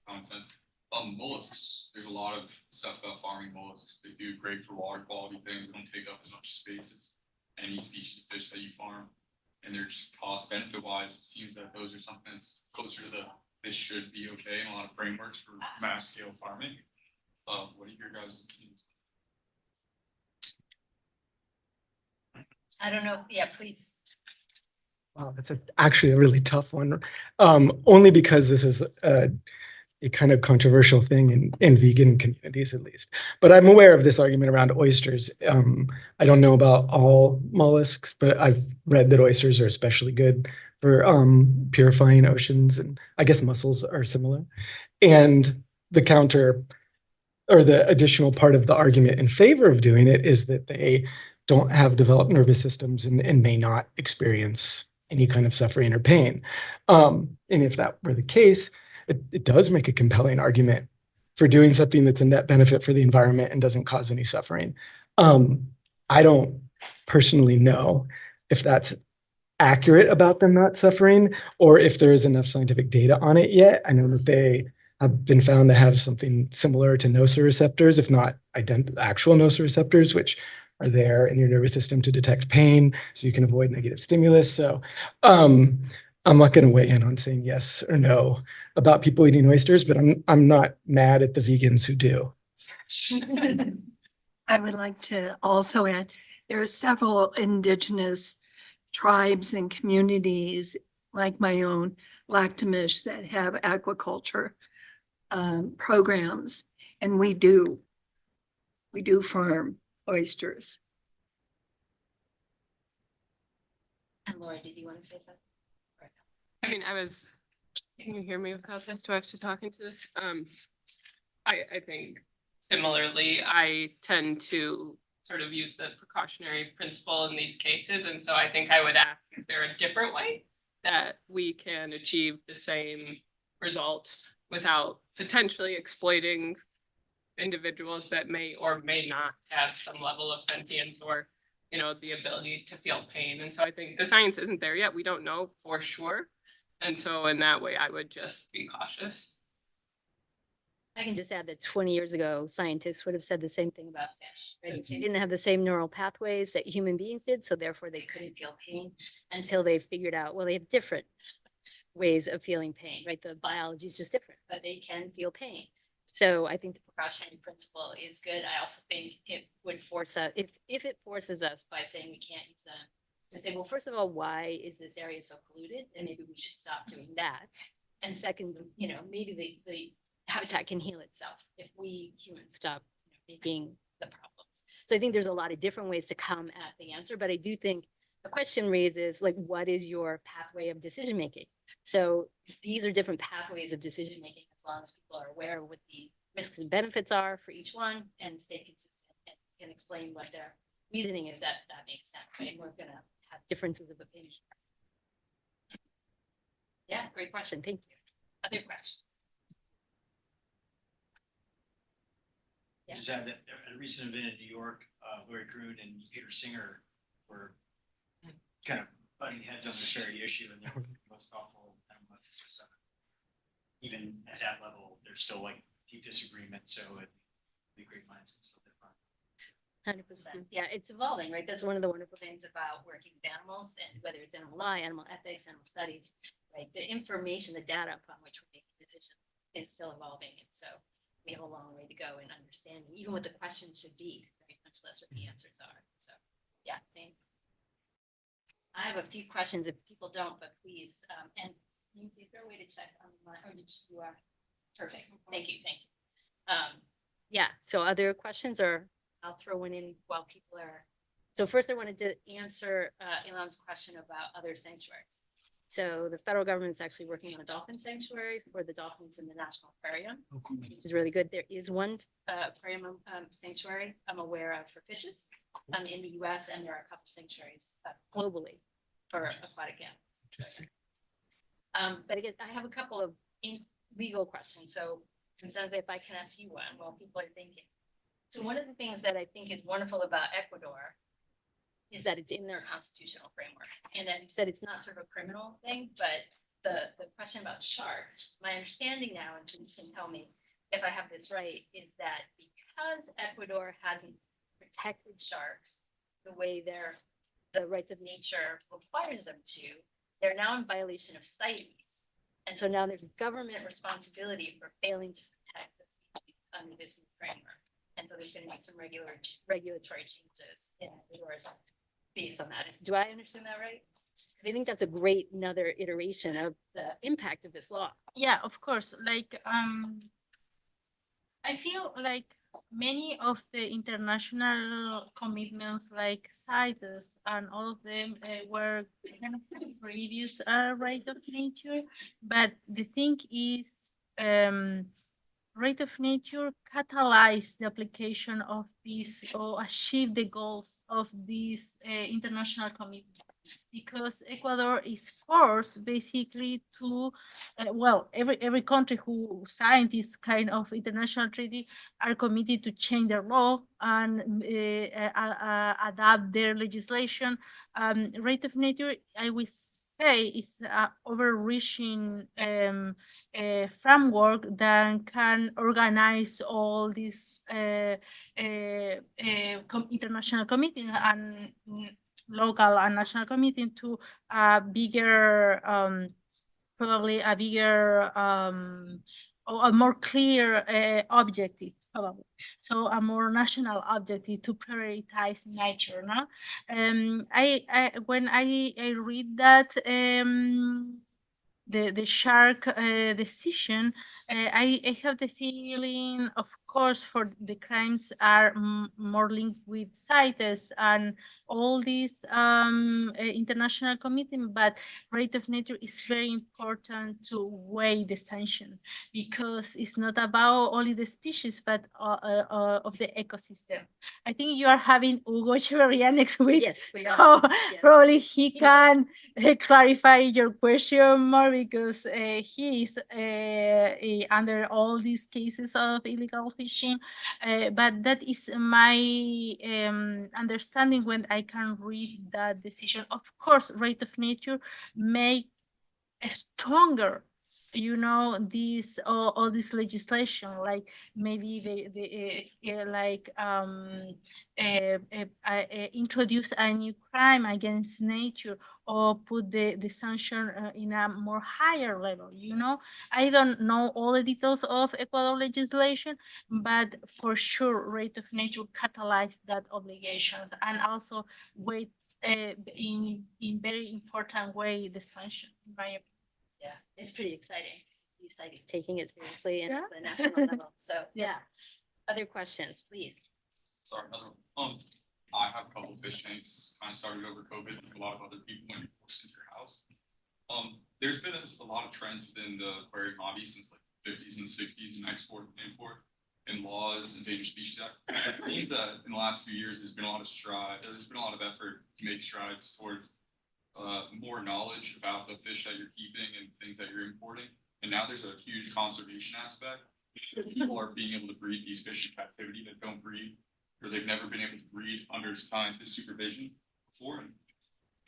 common sense. Mollusks, there's a lot of stuff about farming mollusks. They do great for water quality things. They don't take up as much space as any species of fish that you farm. And they're just cost benefit wise, it seems that those are something that's closer to the fish should be okay in a lot of frameworks for mass scale farming. What are your guys' opinions? I don't know. Yeah, please. Wow, that's actually a really tough one. Only because this is a kind of controversial thing in vegan communities, at least. But I'm aware of this argument around oysters. I don't know about all mollusks, but I've read that oysters are especially good for purifying oceans, and I guess mussels are similar. And the counter or the additional part of the argument in favor of doing it is that they don't have developed nervous systems and may not experience any kind of suffering or pain. And if that were the case, it does make a compelling argument for doing something that's a net benefit for the environment and doesn't cause any suffering. I don't personally know if that's accurate about them not suffering or if there is enough scientific data on it yet. I know that they have been found to have something similar to nociceptors, if not actual nociceptors, which are there in your nervous system to detect pain so you can avoid negative stimulus. So I'm not going to weigh in on saying yes or no about people eating oysters, but I'm not mad at the vegans who do. I would like to also add, there are several indigenous tribes and communities like my own, Lactamish, that have aquaculture programs, and we do farm oysters. And Laura, did you want to say something? I mean, can you hear me without this? Do I have to talk into this? I think similarly, I tend to sort of use the precautionary principle in these cases. And so I think I would ask, is there a different way that we can achieve the same result without potentially exploiting individuals that may or may not have some level of sentience or, you know, the ability to feel pain. And so I think the science isn't there yet. We don't know for sure. And so in that way, I would just be cautious. I can just add that 20 years ago, scientists would have said the same thing about fish, right? They didn't have the same neural pathways that human beings did, so therefore they couldn't feel pain until they figured out, well, they have different ways of feeling pain, right? The biology is just different, but they can feel pain. So I think the precautionary principle is good. I also think it would force us, if it forces us by saying we can't use them, to say, well, first of all, why is this area so polluted? And maybe we should stop doing that. And second, you know, maybe the habitat can heal itself if we humans stop making the problems. So I think there's a lot of different ways to come at the answer, but I do think the question raises, like, what is your pathway of decision making? So these are different pathways of decision making as long as people are aware of what the risks and benefits are for each one and stay consistent and can explain what their reasoning is, that makes sense, right? We're going to have differences of opinion. Yeah, great question. Thank you. Other questions? Yeah. Just add that at a recent event in New York, Larry Kroon and Peter Singer were kind of butting heads on this very issue, and they're most awful. Even at that level, there's still like deep disagreement. So the great minds can still differ. 100%. Yeah, it's evolving, right? That's one of the wonderful things about working with animals, and whether it's animal law, animal ethics, animal studies, right? The information, the data upon which we're making decisions is still evolving. And so we have a long way to go in understanding even what the questions should be, right? Much less what the answers are. So yeah, thanks. I have a few questions if people don't, but please, and is there a way to check online, or did you are perfect? Thank you, thank you. Yeah, so other questions, or I'll throw one in while people are. So first I wanted to answer Elon's question about other sanctuaries. So the federal government is actually working on a dolphin sanctuary for the dolphins in the National Aquarium, which is really good. There is one aquarium sanctuary I'm aware of for fishes in the US, and there are a couple sanctuaries globally for aquatic animals. But again, I have a couple of legal questions. So Constanza, if I can ask you one while people are thinking. So one of the things that I think is wonderful about Ecuador is that it's in their constitutional framework. And as you said, it's not sort of a criminal thing, but the question about sharks, my understanding now, and you can tell me if I have this right, is that because Ecuador hasn't protected sharks the way the rights of nature requires them to, they're now in violation of CITES. And so now there's government responsibility for failing to protect the species under this new framework. And so there's going to be some regulatory changes in Ecuador based on that. Do I understand that right? I think that's a great another iteration of the impact of this law. Yeah, of course. Like, I feel like many of the international commitments, like CITES and all of them, were kind of previous right of nature. But the thing is, right of nature catalyze the application of these or achieve the goals of these international commitments, because Ecuador is forced basically to, well, every country who signed this kind of international treaty are committed to change their law and adapt their legislation. Right of nature, I will say, is overreaching framework that can organize all these international committees and local and national committee to a bigger, probably a bigger or a more clear objective, probably. So a more national objective to prioritize nature. No, when I read that the shark decision, I have the feeling, of course, for the crimes are more linked with CITES and all these international commitments, but right of nature is very important to weigh the sanction, because it's not about only the species, but of the ecosystem. I think you are having Hugo Echeverria next week. Yes, we so are. Yes. probably he can clarify your question more, because he is under all these cases of illegal fishing. But that is my understanding when I can read that decision. Of course, right of nature make a stronger, this all this legislation, like maybe they like introduce a new crime against nature, or put the sanction in a more higher level. I don't know all the details of Ecuador legislation, but for sure rate of nature catalyze that obligation, and also wait in very important way the sanction, in my opinion. Yeah, it's pretty exciting. These CITES taking it seriously and at the national level. So yeah. Other questions, please. Sorry, I have a couple of fish tanks. Kind of started over COVID, like a lot of other people when you're forced into your house. There's been a lot of trends within the aquarium hobby since like the 50s and 60s, and export and import, and laws, Endangered Species Act. It means that in the last few years, there's been a lot of effort to make strides towards more knowledge about the fish that you're keeping and things that you're importing. And now there's a huge conservation aspect. People are being able to breed these fish in captivity that don't breed, or they've never been able to breed under scientist supervision before, and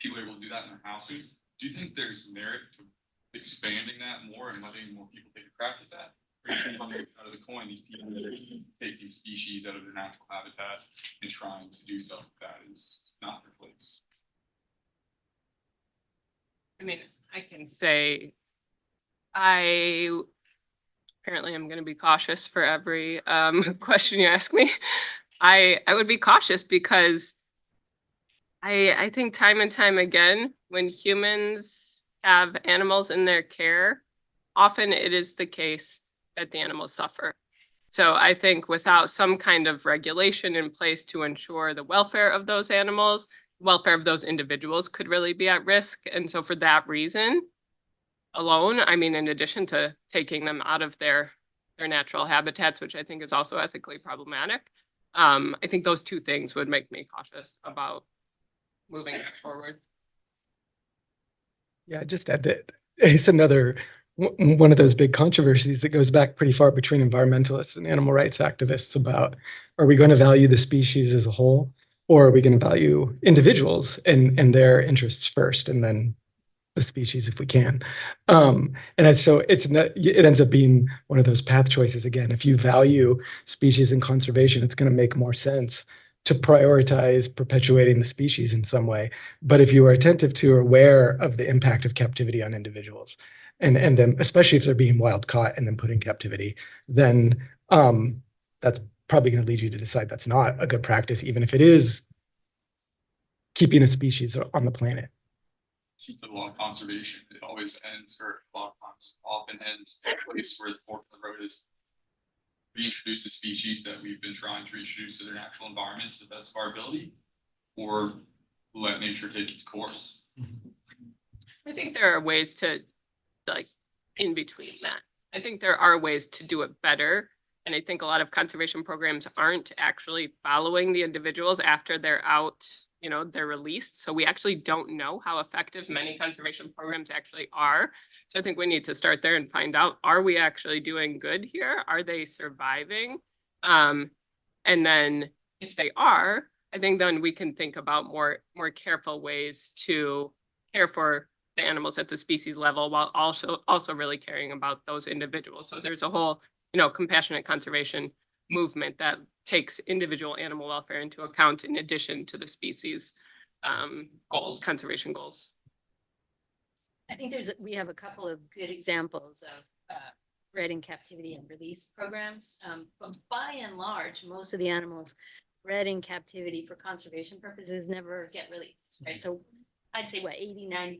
people are able to do that in their houses. Do you think there's merit to expanding that more and letting more people take a crack at that? Or do you think on the other side of the coin, these people that are taking species out of their natural habitat and trying to do something that is not their place? I mean, I can say apparently I'm going to be cautious for every question you ask me. I would be cautious because I think time and time again, when humans have animals in their care, often it is the case that the animals suffer. So I think without some kind of regulation in place to ensure the welfare of those animals, welfare of those individuals could really be at risk. And so for that reason alone, I mean, in addition to taking them out of their natural habitats, which I think is also ethically problematic, I think those two things would make me cautious about moving it forward. Yeah, just add that it's another one of those big controversies that goes back pretty far between environmentalists and animal rights activists about, are we going to value the species as a whole, or are we going to value individuals and their interests first, and then the species if we can? So it ends up being one of those path choices again. If you value species and conservation, it's going to make more sense to prioritize perpetuating the species in some way. But if you are attentive to or aware of the impact of captivity on individuals, and then especially if they're being wild caught and then put in captivity, then that's probably going to lead you to decide that's not a good practice, even if it is keeping a species on the planet. It's a lot of conservation. It always ends, or a lot of times often ends at a place where the fork in the road is reintroduce a species that we've been trying to reintroduce to their natural environment to the best of our ability, or let nature take its course. I think there are ways to, like, in between that. I think there are ways to do it better. And I think a lot of conservation programs aren't actually following the individuals after they're out, you know, they're released. So we actually don't know how effective many conservation programs actually are. So I think we need to start there and find out, are we actually doing good here? Are they surviving? And then if they are, I think then we can think about more careful ways to care for the animals at the species level while also really caring about those individuals. So there's a whole, you know, compassionate conservation movement that takes individual animal welfare into account in addition to the species goals, conservation goals. I think we have a couple of good examples of bred in captivity and release programs. But by and large, most of the animals bred in captivity for conservation purposes never get released, right? So I'd say 80–90%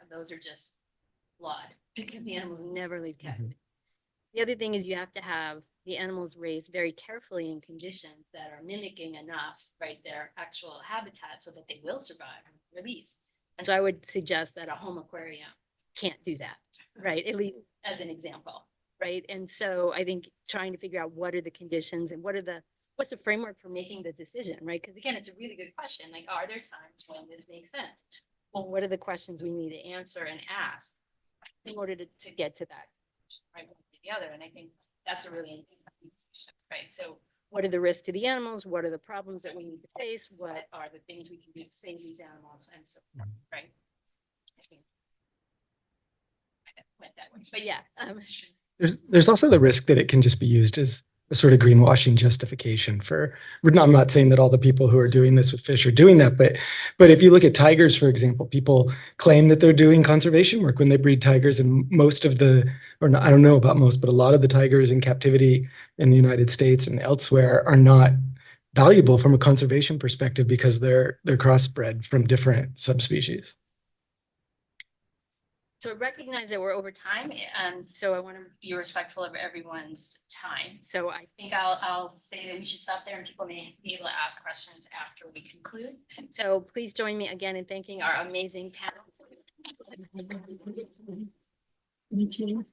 of those are just flawed because the animals never leave captivity. The other thing is you have to have the animals raised very carefully in conditions that are mimicking enough, right, their actual habitat so that they will survive and release. And so I would suggest that a home aquarium can't do that, right? At least as an example, right? And so I think trying to figure out what are the conditions and what's the framework for making the decision, right? Because again, it's a really good question. Like, are there times when this makes sense? Well, what are the questions we need to answer and ask in order to get to that, right, one or the other? And I think that's a really important decision, right? So what are the risks to the animals? What are the problems that we need to face? What are the things we can do to save these animals and so forth, right? I think I went that way, but yeah. There's also the risk that it can just be used as a sort of greenwashing justification for, I'm not saying that all the people who are doing this with fish are doing that, but if you look at tigers, for example, people claim that they're doing conservation work when they breed tigers, and most of I don't know about most, but a lot of the tigers in captivity in the United States and elsewhere are not valuable from a conservation perspective because they're crossbred from different subspecies. So recognize that we're over time, so I want to be respectful of everyone's time. So I think I'll say that we should stop there and people may be able to ask questions after we conclude. So please join me again in thanking our amazing panel. Thank you.